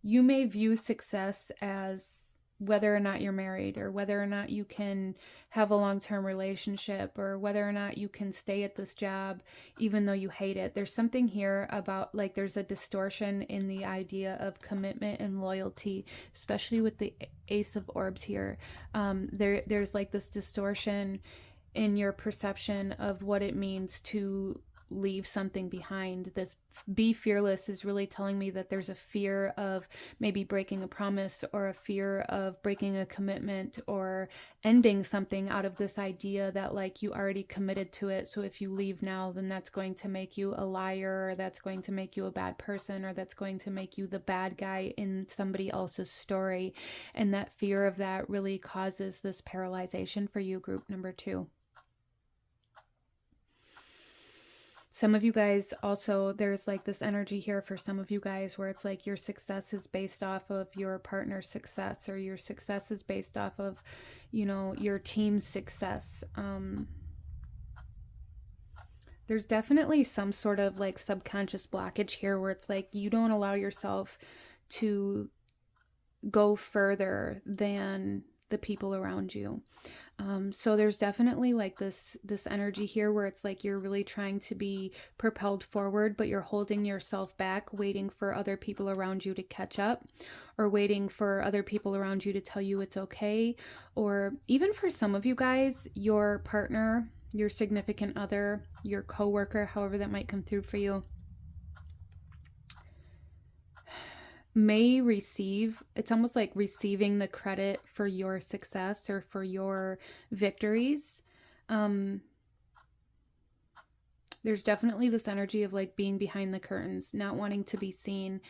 you may view success as whether or not you're married, or whether or not you can have a long-term relationship, or whether or not you can stay at this job even though you hate it. There's something here about like there's a distortion in the idea of commitment and loyalty, especially with the Ace of Orbs here. There's like this distortion in your perception of what it means to leave something behind. This be fearless is really telling me that there's a fear of maybe breaking a promise, or a fear of breaking a commitment, or ending something out of this idea that like you already committed to it. So if you leave now, then that's going to make you a liar, or that's going to make you a bad person, or that's going to make you the bad guy in somebody else's story. And that fear of that really causes this paralyzation for you, group number 2. Some of you guys also, there's like this energy here for some of you guys where it's like your success is based off of your partner's success, or your success is based off of, you know, your team's success. There's definitely some sort of like subconscious blockage here where it's like you don't allow yourself to go further than the people around you. So there's definitely like this energy here where it's like you're really trying to be propelled forward, but you're holding yourself back, waiting for other people around you to catch up, or waiting for other people around you to tell you it's okay. Or even for some of you guys, your partner, your significant other, your coworker, however that might come through for you, may receive, it's almost like receiving the credit for your success or for your victories. There's definitely this energy of like being behind the curtains, not wanting to be seen,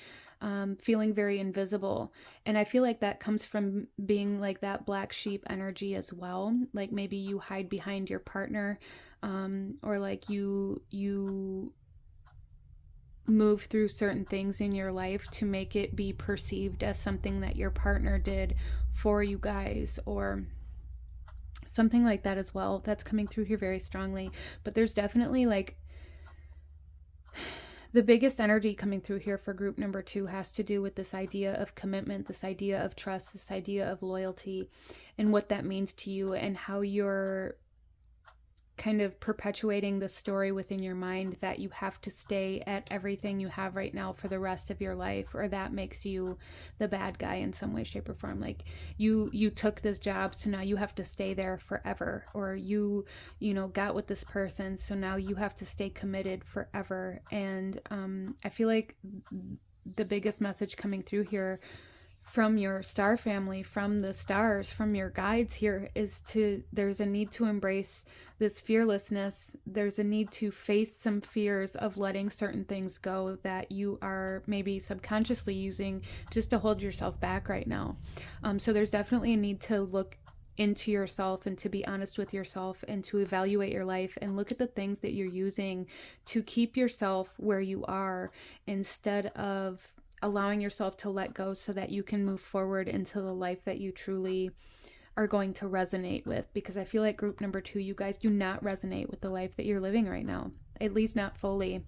feeling very invisible. And I feel like that comes from being like that black sheep energy as well. Like maybe you hide behind your partner, or like you move through certain things in your life to make it be perceived as something that your partner did for you guys, or something like that as well. That's coming through here very strongly. But there's definitely like the biggest energy coming through here for group number 2 has to do with this idea of commitment, this idea of trust, this idea of loyalty, and what that means to you, and how you're kind of perpetuating the story within your mind that you have to stay at everything you have right now for the rest of your life, or that makes you the bad guy in some way, shape, or form. Like you took this job, so now you have to stay there forever, or you know, got with this person, so now you have to stay committed forever. And I feel like the biggest message coming through here from your star family, from the stars, from your guides here, is there's a need to embrace this fearlessness. There's a need to face some fears of letting certain things go that you are maybe subconsciously using just to hold yourself back right now. So there's definitely a need to look into yourself and to be honest with yourself, and to evaluate your life and look at the things that you're using to keep yourself where you are, instead of allowing yourself to let go so that you can move forward into the life that you truly are going to resonate with, because I feel like group number 2, you guys do not resonate with the life that you're living right now, at least not fully.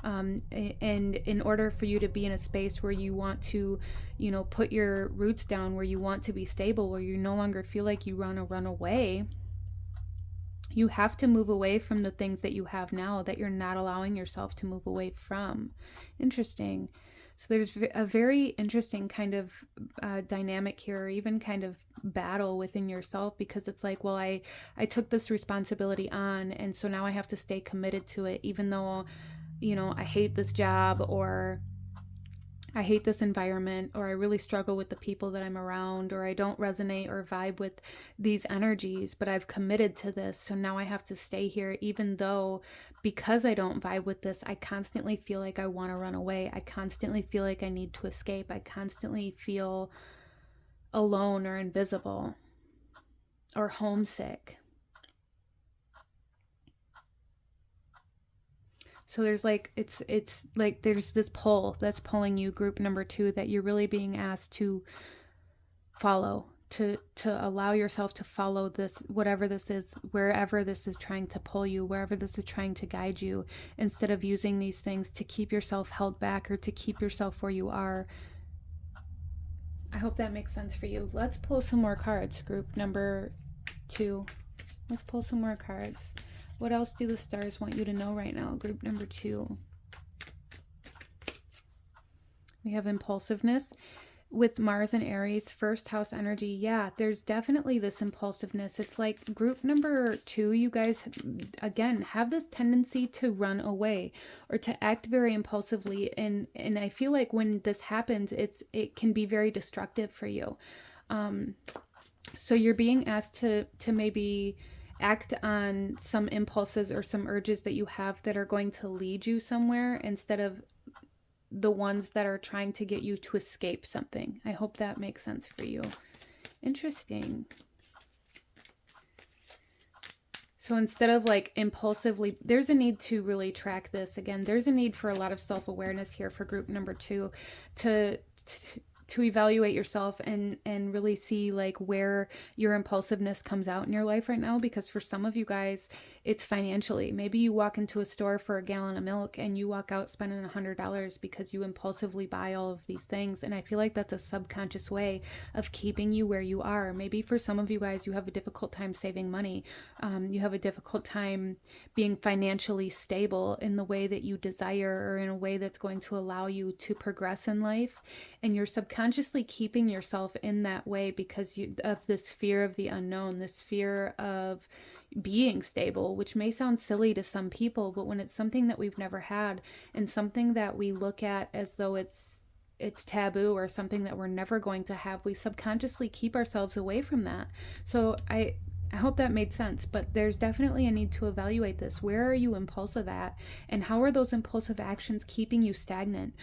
And in order for you to be in a space where you want to, you know, put your roots down, where you want to be stable, where you no longer feel like you want to run away, you have to move away from the things that you have now that you're not allowing yourself to move away from. Interesting. So there's a very interesting kind of dynamic here, or even kind of battle within yourself, because it's like, well, I took this responsibility on, and so now I have to stay committed to it, even though, you know, I hate this job, or I hate this environment, or I really struggle with the people that I'm around, or I don't resonate or vibe with these energies, but I've committed to this. So now I have to stay here, even though, because I don't vibe with this, I constantly feel like I want to run away. I constantly feel like I need to escape. I constantly feel alone or invisible or homesick. So there's like, it's like there's this pull that's pulling you, group number 2, that you're really being asked to follow, to allow yourself to follow this, whatever this is, wherever this is trying to pull you, wherever this is trying to guide you, instead of using these things to keep yourself held back or to keep yourself where you are. I hope that makes sense for you. Let's pull some more cards, group number 2. Let's pull some more cards. What else do the stars want you to know right now, group number 2? We have impulsiveness. With Mars and Aries, first house energy, yeah, there's definitely this impulsiveness. It's like group number 2, you guys, again, have this tendency to run away or to act very impulsively. And I feel like when this happens, it can be very destructive for you. So you're being asked to maybe act on some impulses or some urges that you have that are going to lead you somewhere, instead of the ones that are trying to get you to escape something. I hope that makes sense for you. Interesting. So instead of like impulsively, there's a need to really track this. Again, there's a need for a lot of self-awareness here for group number 2, to evaluate yourself and really see like where your impulsiveness comes out in your life right now. Because for some of you guys, it's financially. Maybe you walk into a store for a gallon of milk and you walk out spending $100 because you impulsively buy all of these things. And I feel like that's a subconscious way of keeping you where you are. Maybe for some of you guys, you have a difficult time saving money. You have a difficult time being financially stable in the way that you desire, or in a way that's going to allow you to progress in life. And you're subconsciously keeping yourself in that way because of this fear of the unknown, this fear of being stable, which may sound silly to some people, but when it's something that we've never had and something that we look at as though it's taboo or something that we're never going to have, we subconsciously keep ourselves away from that. So I hope that made sense, but there's definitely a need to evaluate this. Where are you impulsive at? And how are those impulsive actions keeping you stagnant?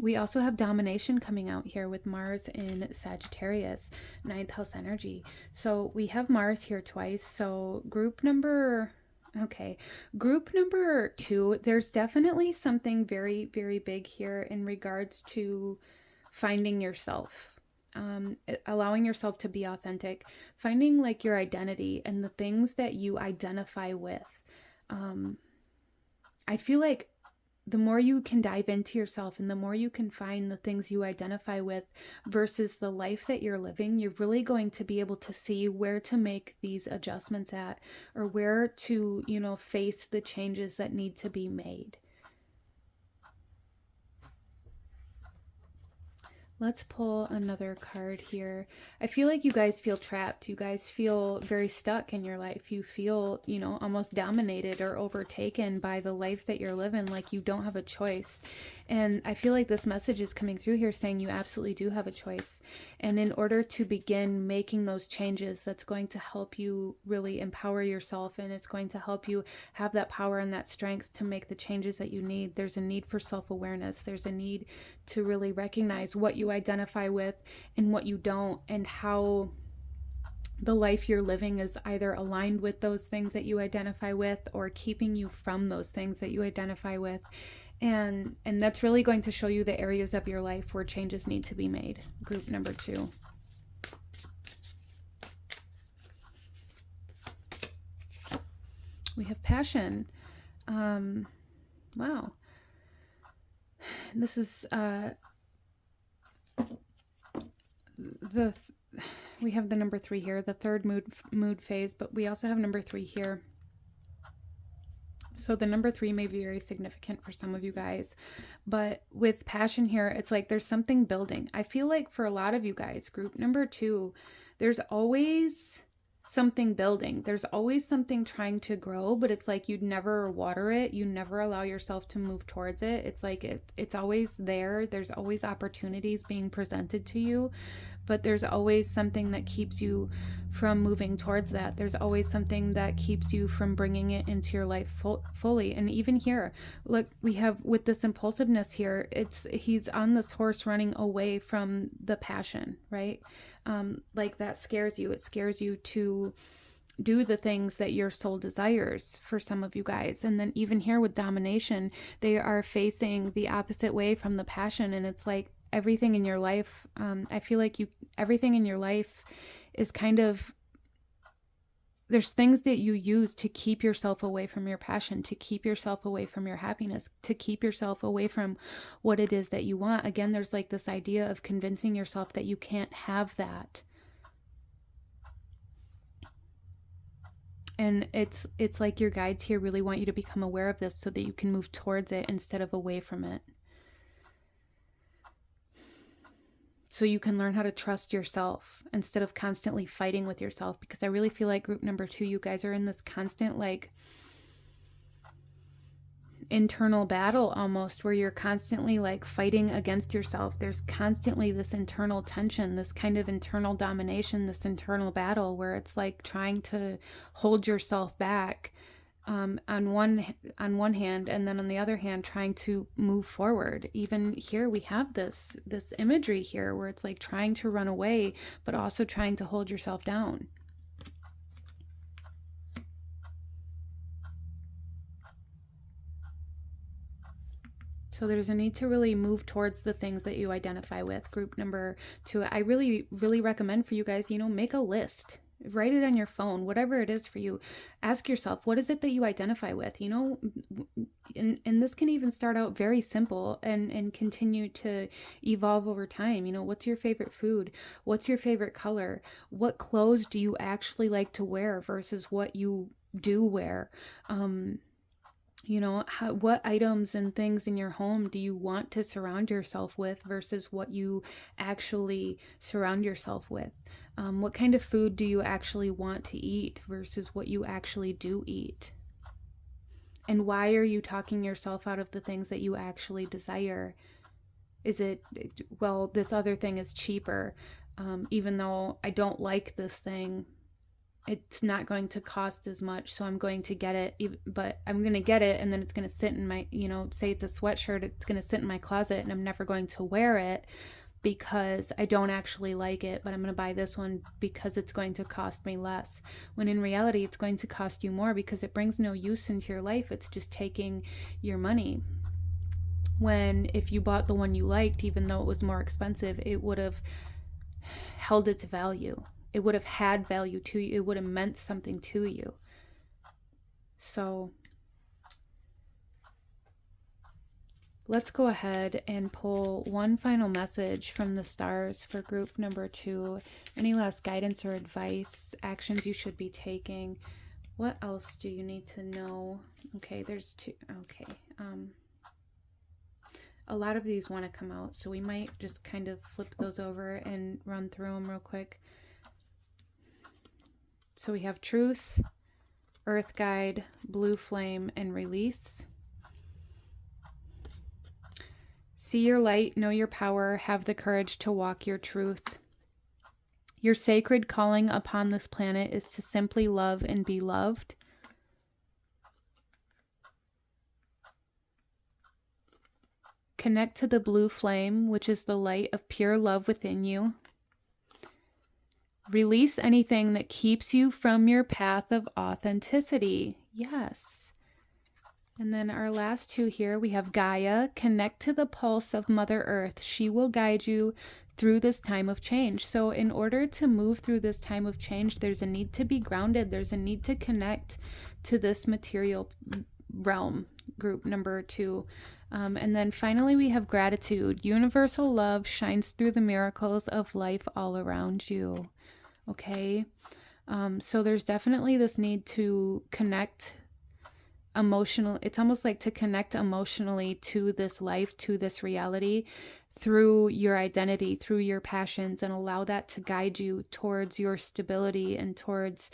We also have domination coming out here with Mars in Sagittarius, 9th house energy. So we have Mars here twice. So group number 2, there's definitely something very, very big here in regards to finding yourself. Allowing yourself to be authentic, finding like your identity and the things that you identify with. I feel like the more you can dive into yourself and the more you can find the things you identify with versus the life that you're living, you're really going to be able to see where to make these adjustments at, or where to, face the changes that need to be made. Let's pull another card here. I feel like you guys feel trapped. You guys feel very stuck in your life. You feel, almost dominated or overtaken by the life that you're living, like you don't have a choice. And I feel like this message is coming through here saying you absolutely do have a choice. And in order to begin making those changes, that's going to help you really empower yourself, and it's going to help you have that power and that strength to make the changes that you need. There's a need for self-awareness. There's a need to really recognize what you identify with and what you don't, and how the life you're living is either aligned with those things that you identify with or keeping you from those things that you identify with. And that's really going to show you the areas of your life where changes need to be made. Group number 2. We have passion. Wow. This is we have the number 3 here, the third mood phase, but we also have number 3 here. So the number 3 may be very significant for some of you guys, but with passion here, it's like there's something building. I feel like for a lot of you guys, group number 2, there's always something building. There's always something trying to grow, but it's like you'd never water it. You never allow yourself to move towards it. It's like it's always there. There's always opportunities being presented to you, but there's always something that keeps you from moving towards that. There's always something that keeps you from bringing it into your life fully. And even here, look, we have with this impulsiveness here, he's on this horse running away from the passion, right? Like that scares you. It scares you to do the things that your soul desires for some of you guys. And then even here with domination, they are facing the opposite way from the passion. And it's like everything in your life, I feel like everything in your life is kind of, there's things that you use to keep yourself away from your passion, to keep yourself away from your happiness, to keep yourself away from what it is that you want. Again, there's like this idea of convincing yourself that you can't have that. And it's like your guides here really want you to become aware of this so that you can move towards it instead of away from it. So you can learn how to trust yourself instead of constantly fighting with yourself. Because I really feel like group number 2, you guys are in this constant like internal battle almost, where you're constantly like fighting against yourself. There's constantly this internal tension, this kind of internal domination, this internal battle where it's like trying to hold yourself back on one hand, and then on the other hand trying to move forward. Even here we have this imagery here where it's like trying to run away but also trying to hold yourself down. So there's a need to really move towards the things that you identify with. Group number 2, I really recommend for you guys, make a list. Write it on your phone, whatever it is for you. Ask yourself, what is it that you identify with? And this can even start out very simple and continue to evolve over time. What's your favorite food? What's your favorite color? What clothes do you actually like to wear versus what you do wear? What items and things in your home do you want to surround yourself with versus what you actually surround yourself with? What kind of food do you actually want to eat versus what you actually do eat? And why are you talking yourself out of the things that you actually desire? Is it, well, this other thing is cheaper, even though I don't like this thing, it's not going to cost as much, so I'm going to get it, but I'm going to get it, and then it's going to sit in my, say it's a sweatshirt, it's going to sit in my closet, and I'm never going to wear it because I don't actually like it, but I'm going to buy this one because it's going to cost me less. When in reality, it's going to cost you more because it brings no use into your life. It's just taking your money. When if you bought the one you liked, even though it was more expensive, it would have held its value. It would have had value to you. It would have meant something to you. So let's go ahead and pull one final message from the stars for group number 2. Any last guidance or advice, actions you should be taking? What else do you need to know? Okay, there's 2. Okay. A lot of these want to come out, so we might just kind of flip those over and run through them real quick. So we have truth, earth guide, blue flame, and release. See your light, know your power, have the courage to walk your truth. Your sacred calling upon this planet is to simply love and be loved. Connect to the blue flame, which is the light of pure love within you. Release anything that keeps you from your path of authenticity. Yes. And then our last 2 here, we have Gaia. Connect to the pulse of Mother Earth. She will guide you through this time of change. So in order to move through this time of change, there's a need to be grounded. There's a need to connect to this material realm, group number 2. And then finally, we have gratitude. Universal love shines through the miracles of life all around you. Okay. So there's definitely this need to connect emotional. It's almost like to connect emotionally to this life, to this reality, through your identity, through your passions, and allow that to guide you towards your stability and towards,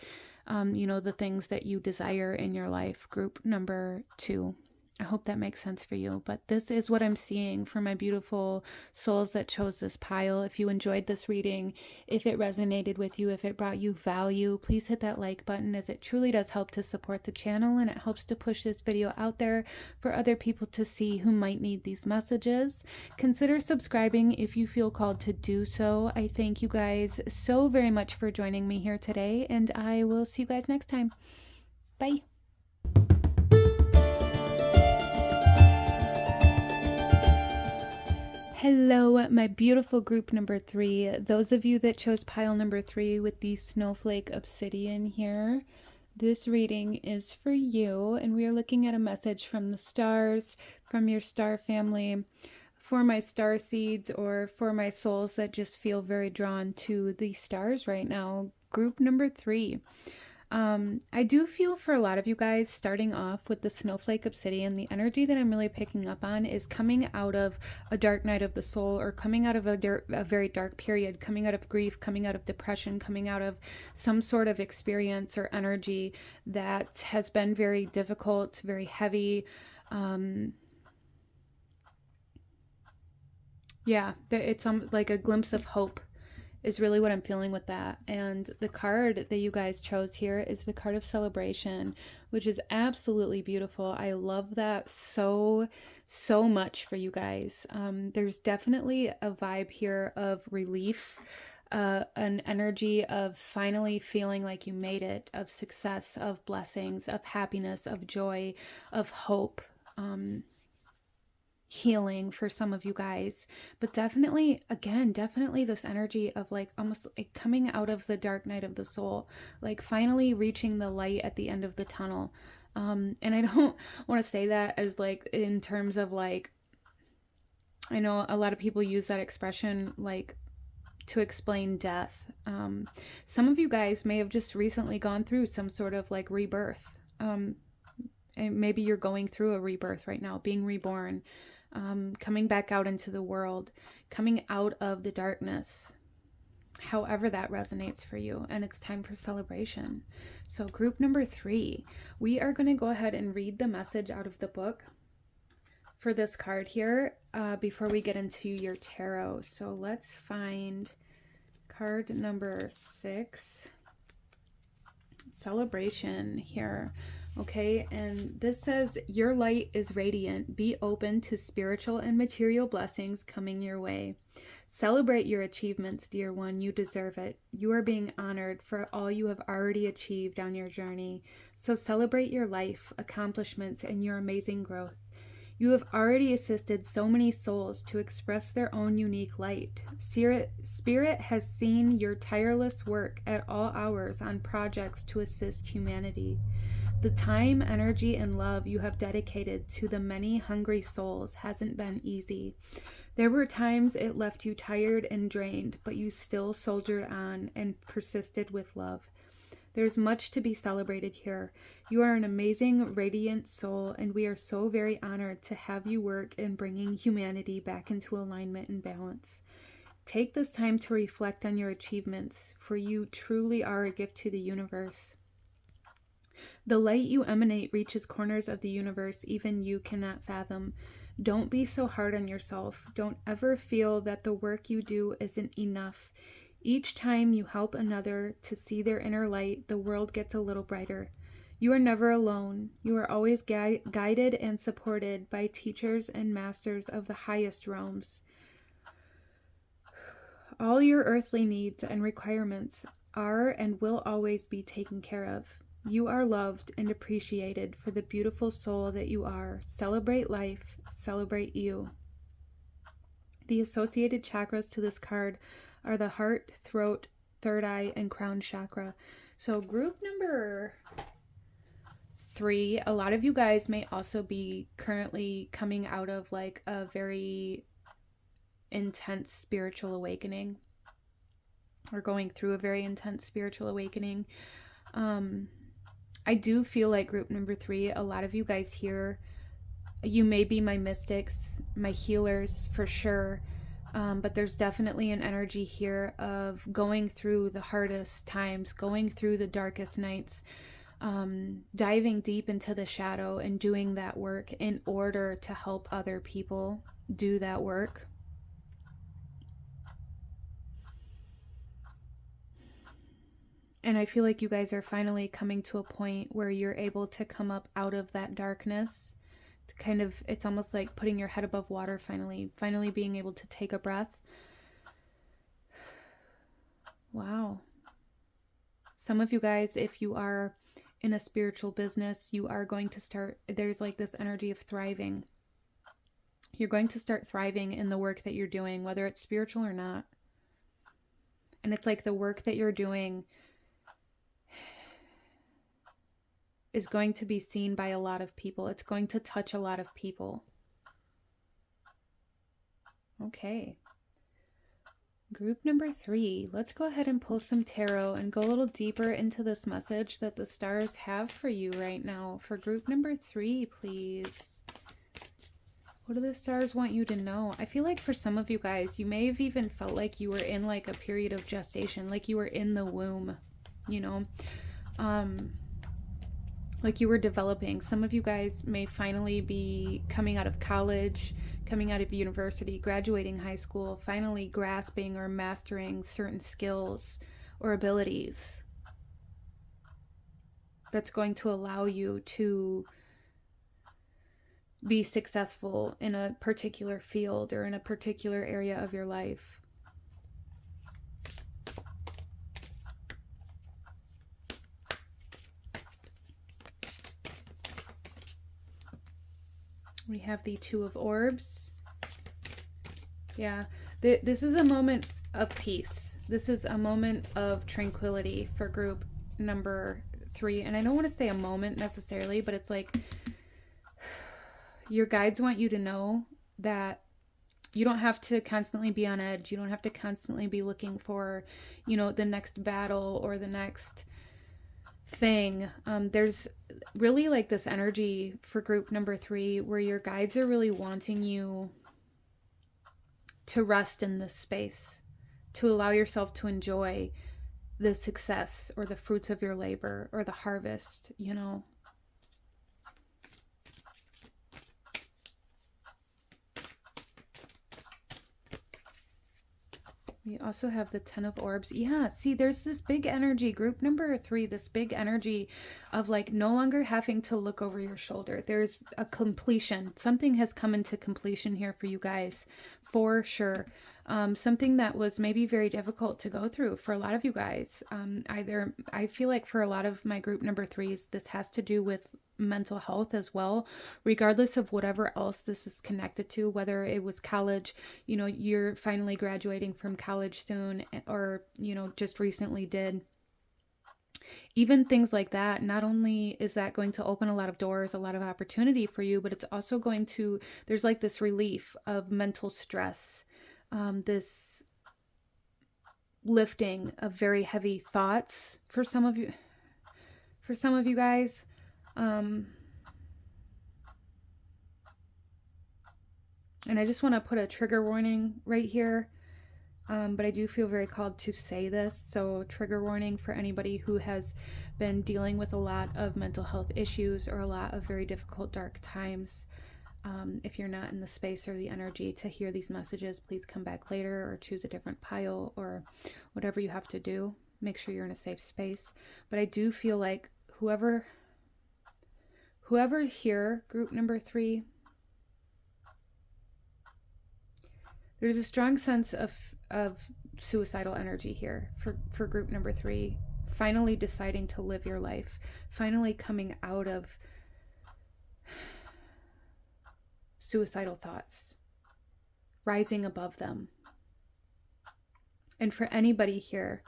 the things that you desire in your life. Group number 2. I hope that makes sense for you, but this is what I'm seeing for my beautiful souls that chose this pile. If you enjoyed this reading, if it resonated with you, if it brought you value, please hit that like button, as it truly does help to support the channel, and it helps to push this video out there for other people to see who might need these messages. Consider subscribing if you feel called to do so. I thank you guys so very much for joining me here today, and I will see you guys next time. Bye. Hello, my beautiful group number 3. Those of you that chose pile number 3 with the snowflake obsidian here, this reading is for you, and we are looking at a message from the stars, from your star family, for my star seeds, or for my souls that just feel very drawn to the stars right now. Group number 3. I do feel for a lot of you guys, starting off with the snowflake obsidian, the energy that I'm really picking up on is coming out of a dark night of the soul, or coming out of a very dark period, coming out of grief, coming out of depression, coming out of some sort of experience or energy that has been very difficult, very heavy. It's like a glimpse of hope is really what I'm feeling with that. And the card that you guys chose here is the card of celebration, which is absolutely beautiful. I love that so much for you guys. There's definitely a vibe here of relief, an energy of finally feeling like you made it, of success, of blessings, of happiness, of joy, of hope. Healing for some of you guys, but definitely this energy of like almost like coming out of the dark night of the soul, like finally reaching the light at the end of the tunnel. And I don't want to say that as like in terms of like, I know a lot of people use that expression like to explain death. Some of you guys may have just recently gone through some sort of like rebirth. And maybe you're going through a rebirth right now, being reborn. Coming back out into the world, coming out of the darkness, however that resonates for you, and it's time for celebration. So group number 3, we are going to go ahead and read the message out of the book for this card here before we get into your tarot. So let's find card number 6, celebration here. Okay, and this says, your light is radiant. Be open to spiritual and material blessings coming your way. Celebrate your achievements, dear one. You deserve it. You are being honored for all you have already achieved on your journey. So celebrate your life, accomplishments, and your amazing growth. You have already assisted so many souls to express their own unique light. Spirit has seen your tireless work at all hours on projects to assist humanity. The time, energy, and love you have dedicated to the many hungry souls hasn't been easy. There were times it left you tired and drained, but you still soldiered on and persisted with love. There's much to be celebrated here. You are an amazing, radiant soul, and we are so very honored to have you work in bringing humanity back into alignment and balance. Take this time to reflect on your achievements, for you truly are a gift to the universe. The light you emanate reaches corners of the universe even you cannot fathom. Don't be so hard on yourself. Don't ever feel that the work you do isn't enough. Each time you help another to see their inner light, the world gets a little brighter. You are never alone. You are always guided and supported by teachers and masters of the highest realms. All your earthly needs and requirements are and will always be taken care of. You are loved and appreciated for the beautiful soul that you are. Celebrate life. Celebrate you. The associated chakras to this card are the heart, throat, third eye, and crown chakra. So group number 3, a lot of you guys may also be currently coming out of like a very intense spiritual awakening, or going through a very intense spiritual awakening. I do feel like group number 3, a lot of you guys here, you may be my mystics, my healers for sure. But there's definitely an energy here of going through the hardest times, going through the darkest nights, diving deep into the shadow and doing that work in order to help other people do that work. And I feel like you guys are finally coming to a point where you're able to come up out of that darkness. Kind of, it's almost like putting your head above water, finally being able to take a breath. Wow. Some of you guys, if you are in a spiritual business, you are going to start, there's like this energy of thriving. You're going to start thriving in the work that you're doing, whether it's spiritual or not. And it's like the work that you're doing is going to be seen by a lot of people. It's going to touch a lot of people. Okay. Group number 3, let's go ahead and pull some tarot and go a little deeper into this message that the stars have for you right now. For group number 3, please. What do the stars want you to know? I feel like for some of you guys, you may have even felt like you were in like a period of gestation, like you were in the womb, you know? Like you were developing. Some of you guys may finally be coming out of college, coming out of university, graduating high school, finally grasping or mastering certain skills or abilities that's going to allow you to be successful in a particular field or in a particular area of your life. We have the Two of Orbs. Yeah, this is a moment of peace. This is a moment of tranquility for group number 3. And I don't want to say a moment necessarily, but it's like your guides want you to know that you don't have to constantly be on edge. You don't have to constantly be looking for, you know, the next battle or the next thing. There's really like this energy for group number 3 where your guides are really wanting you to rest in this space, to allow yourself to enjoy the success or the fruits of your labor or the harvest, you know. We also have the Ten of Orbs. Yeah, see, there's this big energy, group number 3, this big energy of like no longer having to look over your shoulder. There's a completion. Something has come into completion here for you guys, for sure. Something that was maybe very difficult to go through for a lot of you guys. I feel like for a lot of my group number 3s, this has to do with mental health as well, regardless of whatever else this is connected to, whether it was college, you know, you're finally graduating from college soon, or, you know, just recently did. Even things like that, not only is that going to open a lot of doors, a lot of opportunity for you, but it's also going to, there's like this relief of mental stress, this lifting of very heavy thoughts for some of you guys. And I just want to put a trigger warning right here. But I do feel very called to say this. So trigger warning for anybody who has been dealing with a lot of mental health issues or a lot of very difficult, dark times. If you're not in the space or the energy to hear these messages, please come back later or choose a different pile or whatever you have to do. Make sure you're in a safe space. But I do feel like whoever here, group number 3, there's a strong sense of suicidal energy here for group number 3, finally deciding to live your life, finally coming out of suicidal thoughts. rising above them. And for anybody here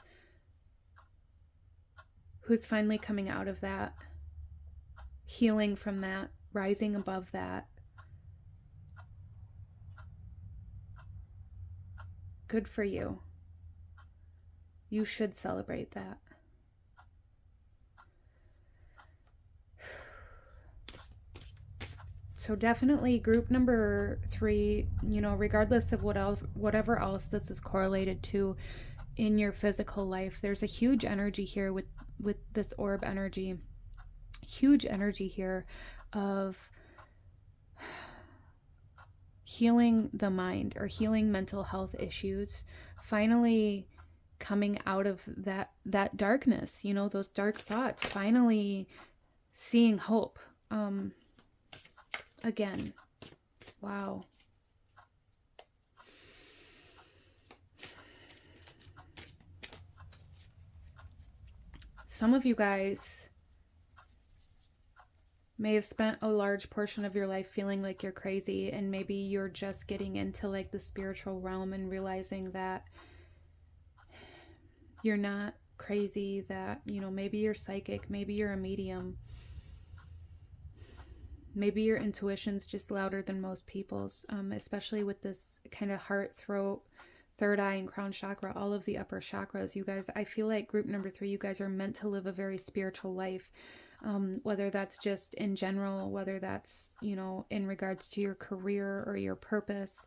who's finally coming out of that, healing from that, rising above that, good for you. You should celebrate that. So definitely group number 3, you know, regardless of whatever else this is correlated to in your physical life, there's a huge energy here with this orb energy. Huge energy here of healing the mind or healing mental health issues, finally coming out of that darkness, you know, those dark thoughts, finally seeing hope. Again, wow. Some of you guys may have spent a large portion of your life feeling like you're crazy, and maybe you're just getting into like the spiritual realm and realizing that you're not crazy, that, you know, maybe you're psychic, maybe you're a medium. Maybe your intuition's just louder than most people's, especially with this kind of heart, throat, third eye, and crown chakra, all of the upper chakras. You guys, I feel like group number 3, you guys are meant to live a very spiritual life, whether that's just in general, whether that's, you know, in regards to your career or your purpose.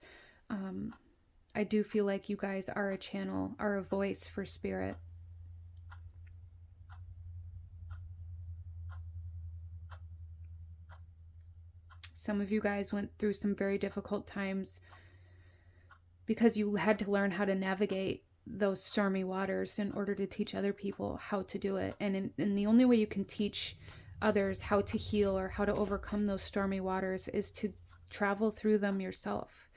I do feel like you guys are a channel, are a voice for spirit. Some of you guys went through some very difficult times because you had to learn how to navigate those stormy waters in order to teach other people how to do it. And the only way you can teach others how to heal or how to overcome those stormy waters is to travel through them yourself.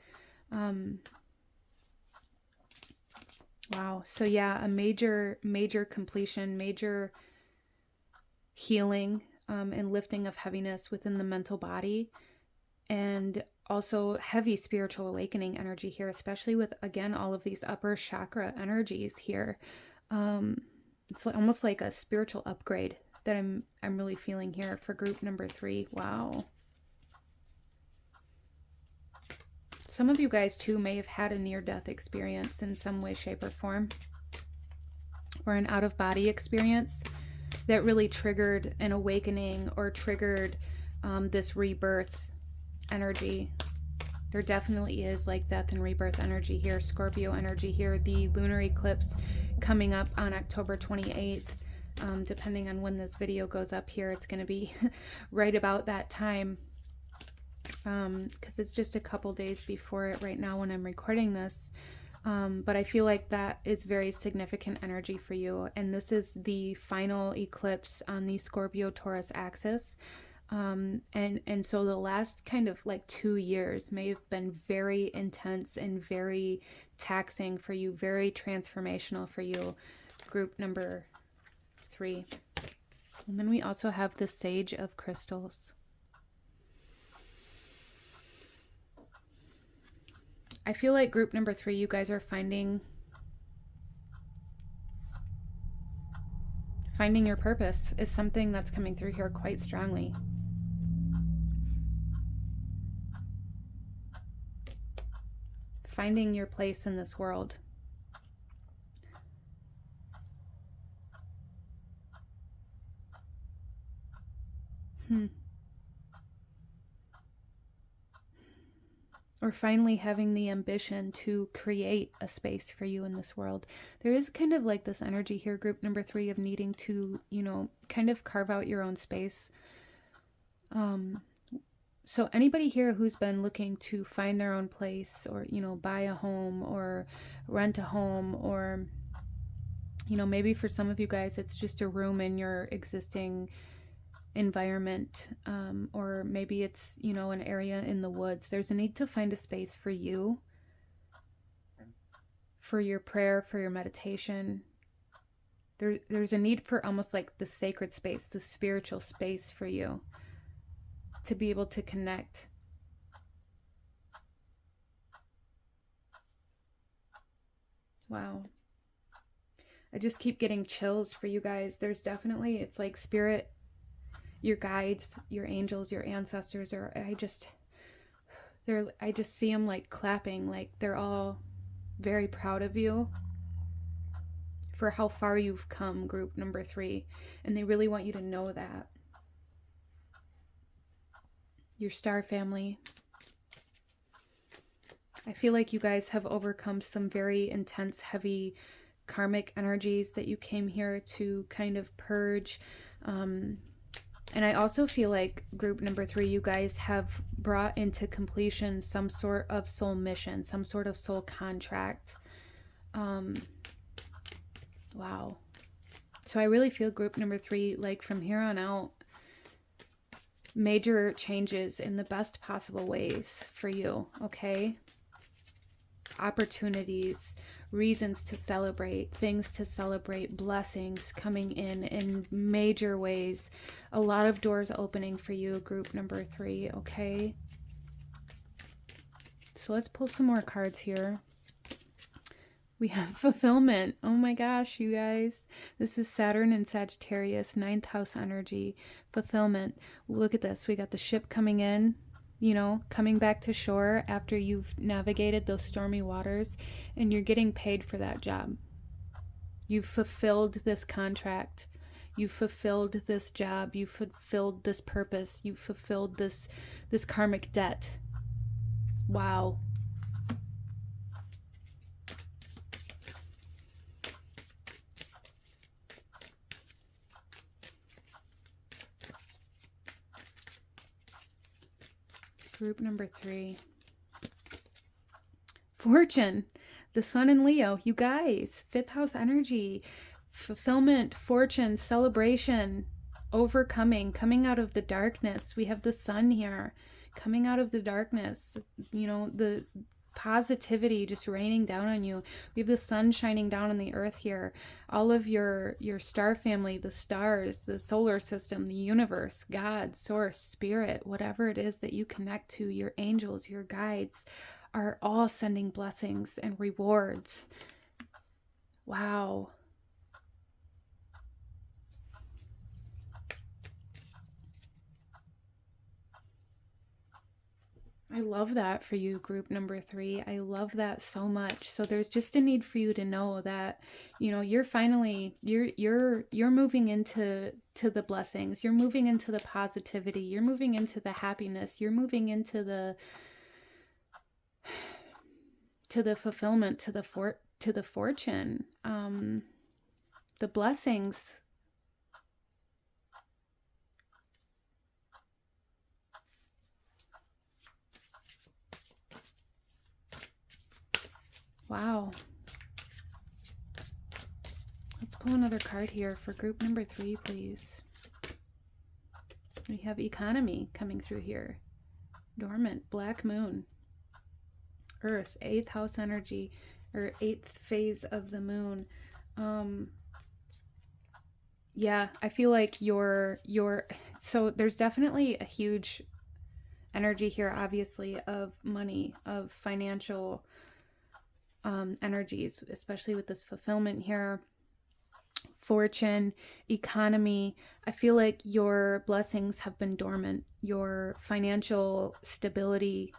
Wow. So yeah, a major completion, major healing, and lifting of heaviness within the mental body. And also heavy spiritual awakening energy here, especially with, again, all of these upper chakra energies here. It's almost like a spiritual upgrade that I'm really feeling here for group number 3. Wow. Some of you guys too may have had a near-death experience in some way, shape, or form, or an out-of-body experience that really triggered an awakening or triggered this rebirth energy. There definitely is like death and rebirth energy here, Scorpio energy here. The lunar eclipse coming up on October 28th. Depending on when this video goes up here, it's going to be right about that time, because it's just a couple days before it right now when I'm recording this. But I feel like that is very significant energy for you. And this is the final eclipse on the Scorpio-Taurus axis. And so the last kind of like 2 years may have been very intense and very taxing for you, very transformational for you, group number 3. And then we also have the Sage of Crystals. I feel like group number 3, you guys are finding your purpose is something that's coming through here quite strongly. Finding your place in this world. Or finally having the ambition to create a space for you in this world. There is kind of like this energy here, group number 3, of needing to, you know, kind of carve out your own space. So anybody here who's been looking to find their own place, or, you know, buy a home or rent a home, or, you know, maybe for some of you guys, it's just a room in your existing environment, or maybe it's, you know, an area in the woods. There's a need to find a space for you, for your prayer, for your meditation. There's a need for almost like the sacred space, the spiritual space for you to be able to connect. Wow. I just keep getting chills for you guys. There's definitely, it's like spirit, your guides, your angels, your ancestors, or I just see them like clapping, like they're all very proud of you for how far you've come, group number 3. And they really want you to know that. Your star family. I feel like you guys have overcome some very intense, heavy karmic energies that you came here to kind of purge. And I also feel like group number 3, you guys have brought into completion some sort of soul mission, some sort of soul contract. Wow. So I really feel group number 3, like from here on out, major changes in the best possible ways for you, okay? Opportunities, reasons to celebrate, things to celebrate, blessings coming in major ways. A lot of doors opening for you, group number 3, okay? So let's pull some more cards here. We have fulfillment. Oh my gosh, you guys. This is Saturn and Sagittarius, 9th house energy. Fulfillment. Look at this. We got the ship coming in, you know, coming back to shore after you've navigated those stormy waters, and you're getting paid for that job. You've fulfilled this contract. You fulfilled this job. You fulfilled this purpose. You fulfilled this karmic debt. Wow. Group number 3. Fortune. The sun in Leo. You guys. 5th house energy. Fulfillment, fortune, celebration, overcoming, coming out of the darkness. We have the sun here. Coming out of the darkness. You know, the positivity just raining down on you. We have the sun shining down on the earth here. All of your star family, the stars, the solar system, the universe, God, source, spirit, whatever it is that you connect to, your angels, your guides, are all sending blessings and rewards. Wow. I love that for you, group number 3. I love that so much. So there's just a need for you to know that, you know, you're finally, you're moving into the blessings. You're moving into the positivity. You're moving into the happiness. You're moving into the fulfillment, to the fortune, the blessings. Wow. Let's pull another card here for group number 3, please. We have economy coming through here. Dormant, black moon. Earth, 8th house energy, or 8th phase of the moon. Yeah, I feel like so there's definitely a huge energy here, obviously, of money, of financial energies, especially with this fulfillment here. Fortune, economy. I feel like your blessings have been dormant. Your financial stability,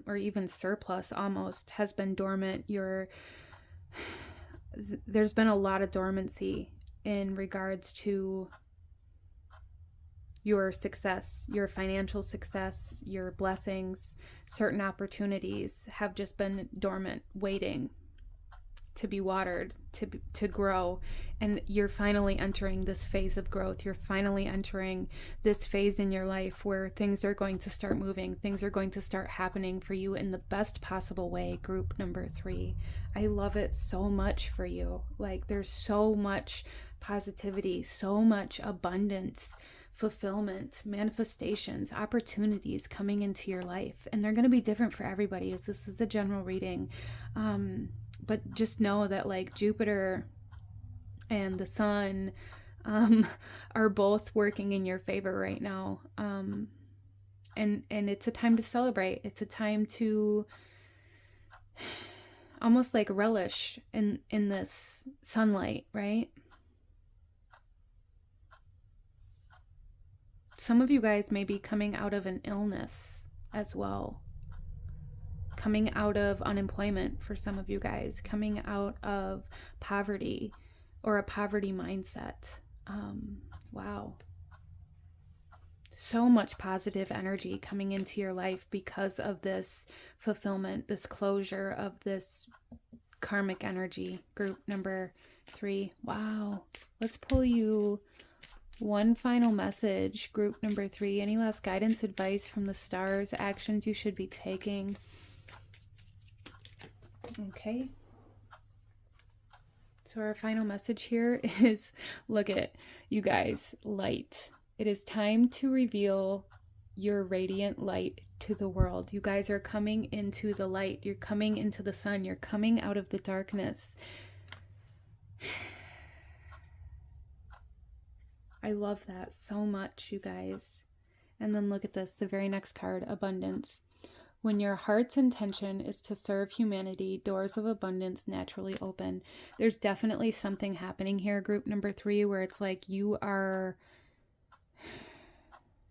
or even surplus almost, has been dormant. There's been a lot of dormancy in regards to your success, your financial success, your blessings. Certain opportunities have just been dormant, waiting to be watered, to grow. And you're finally entering this phase of growth. You're finally entering this phase in your life where things are going to start moving. Things are going to start happening for you in the best possible way, group number 3. I love it so much for you. Like, there's so much positivity, so much abundance, fulfillment, manifestations, opportunities coming into your life. And they're going to be different for everybody, as this is a general reading. But just know that, like, Jupiter and the sun are both working in your favor right now. And it's a time to celebrate. It's a time to almost like relish in this sunlight, right? Some of you guys may be coming out of an illness as well, coming out of unemployment for some of you guys, coming out of poverty or a poverty mindset. Wow. So much positive energy coming into your life because of this fulfillment, this closure of this karmic energy. Group number 3. Wow. Let's pull you one final message. Group number 3. Any last guidance, advice from the stars, actions you should be taking? Okay. So our final message here is, look at you guys, light. It is time to reveal your radiant light to the world. You guys are coming into the light. You're coming into the sun. You're coming out of the darkness. I love that so much, you guys. And then look at this, the very next card, abundance. When your heart's intention is to serve humanity, doors of abundance naturally open. There's definitely something happening here, group number 3, where it's like you are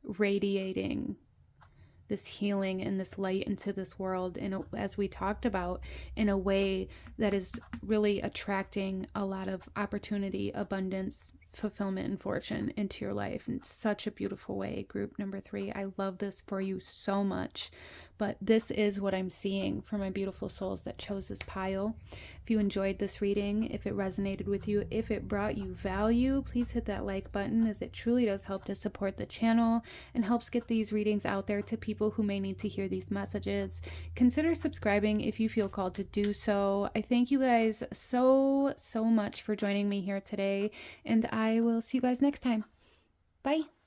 radiating this healing and this light into this world, and as we talked about, in a way that is really attracting a lot of opportunity, abundance, fulfillment, and fortune into your life in such a beautiful way. Group number 3, I love this for you so much, but this is what I'm seeing for my beautiful souls that chose this pile. If you enjoyed this reading, if it resonated with you, if it brought you value, please hit that like button, as it truly does help to support the channel and helps get these readings out there to people who may need to hear these messages. Consider subscribing if you feel called to do so. I thank you guys so much for joining me here today, and I will see you guys next time. Bye.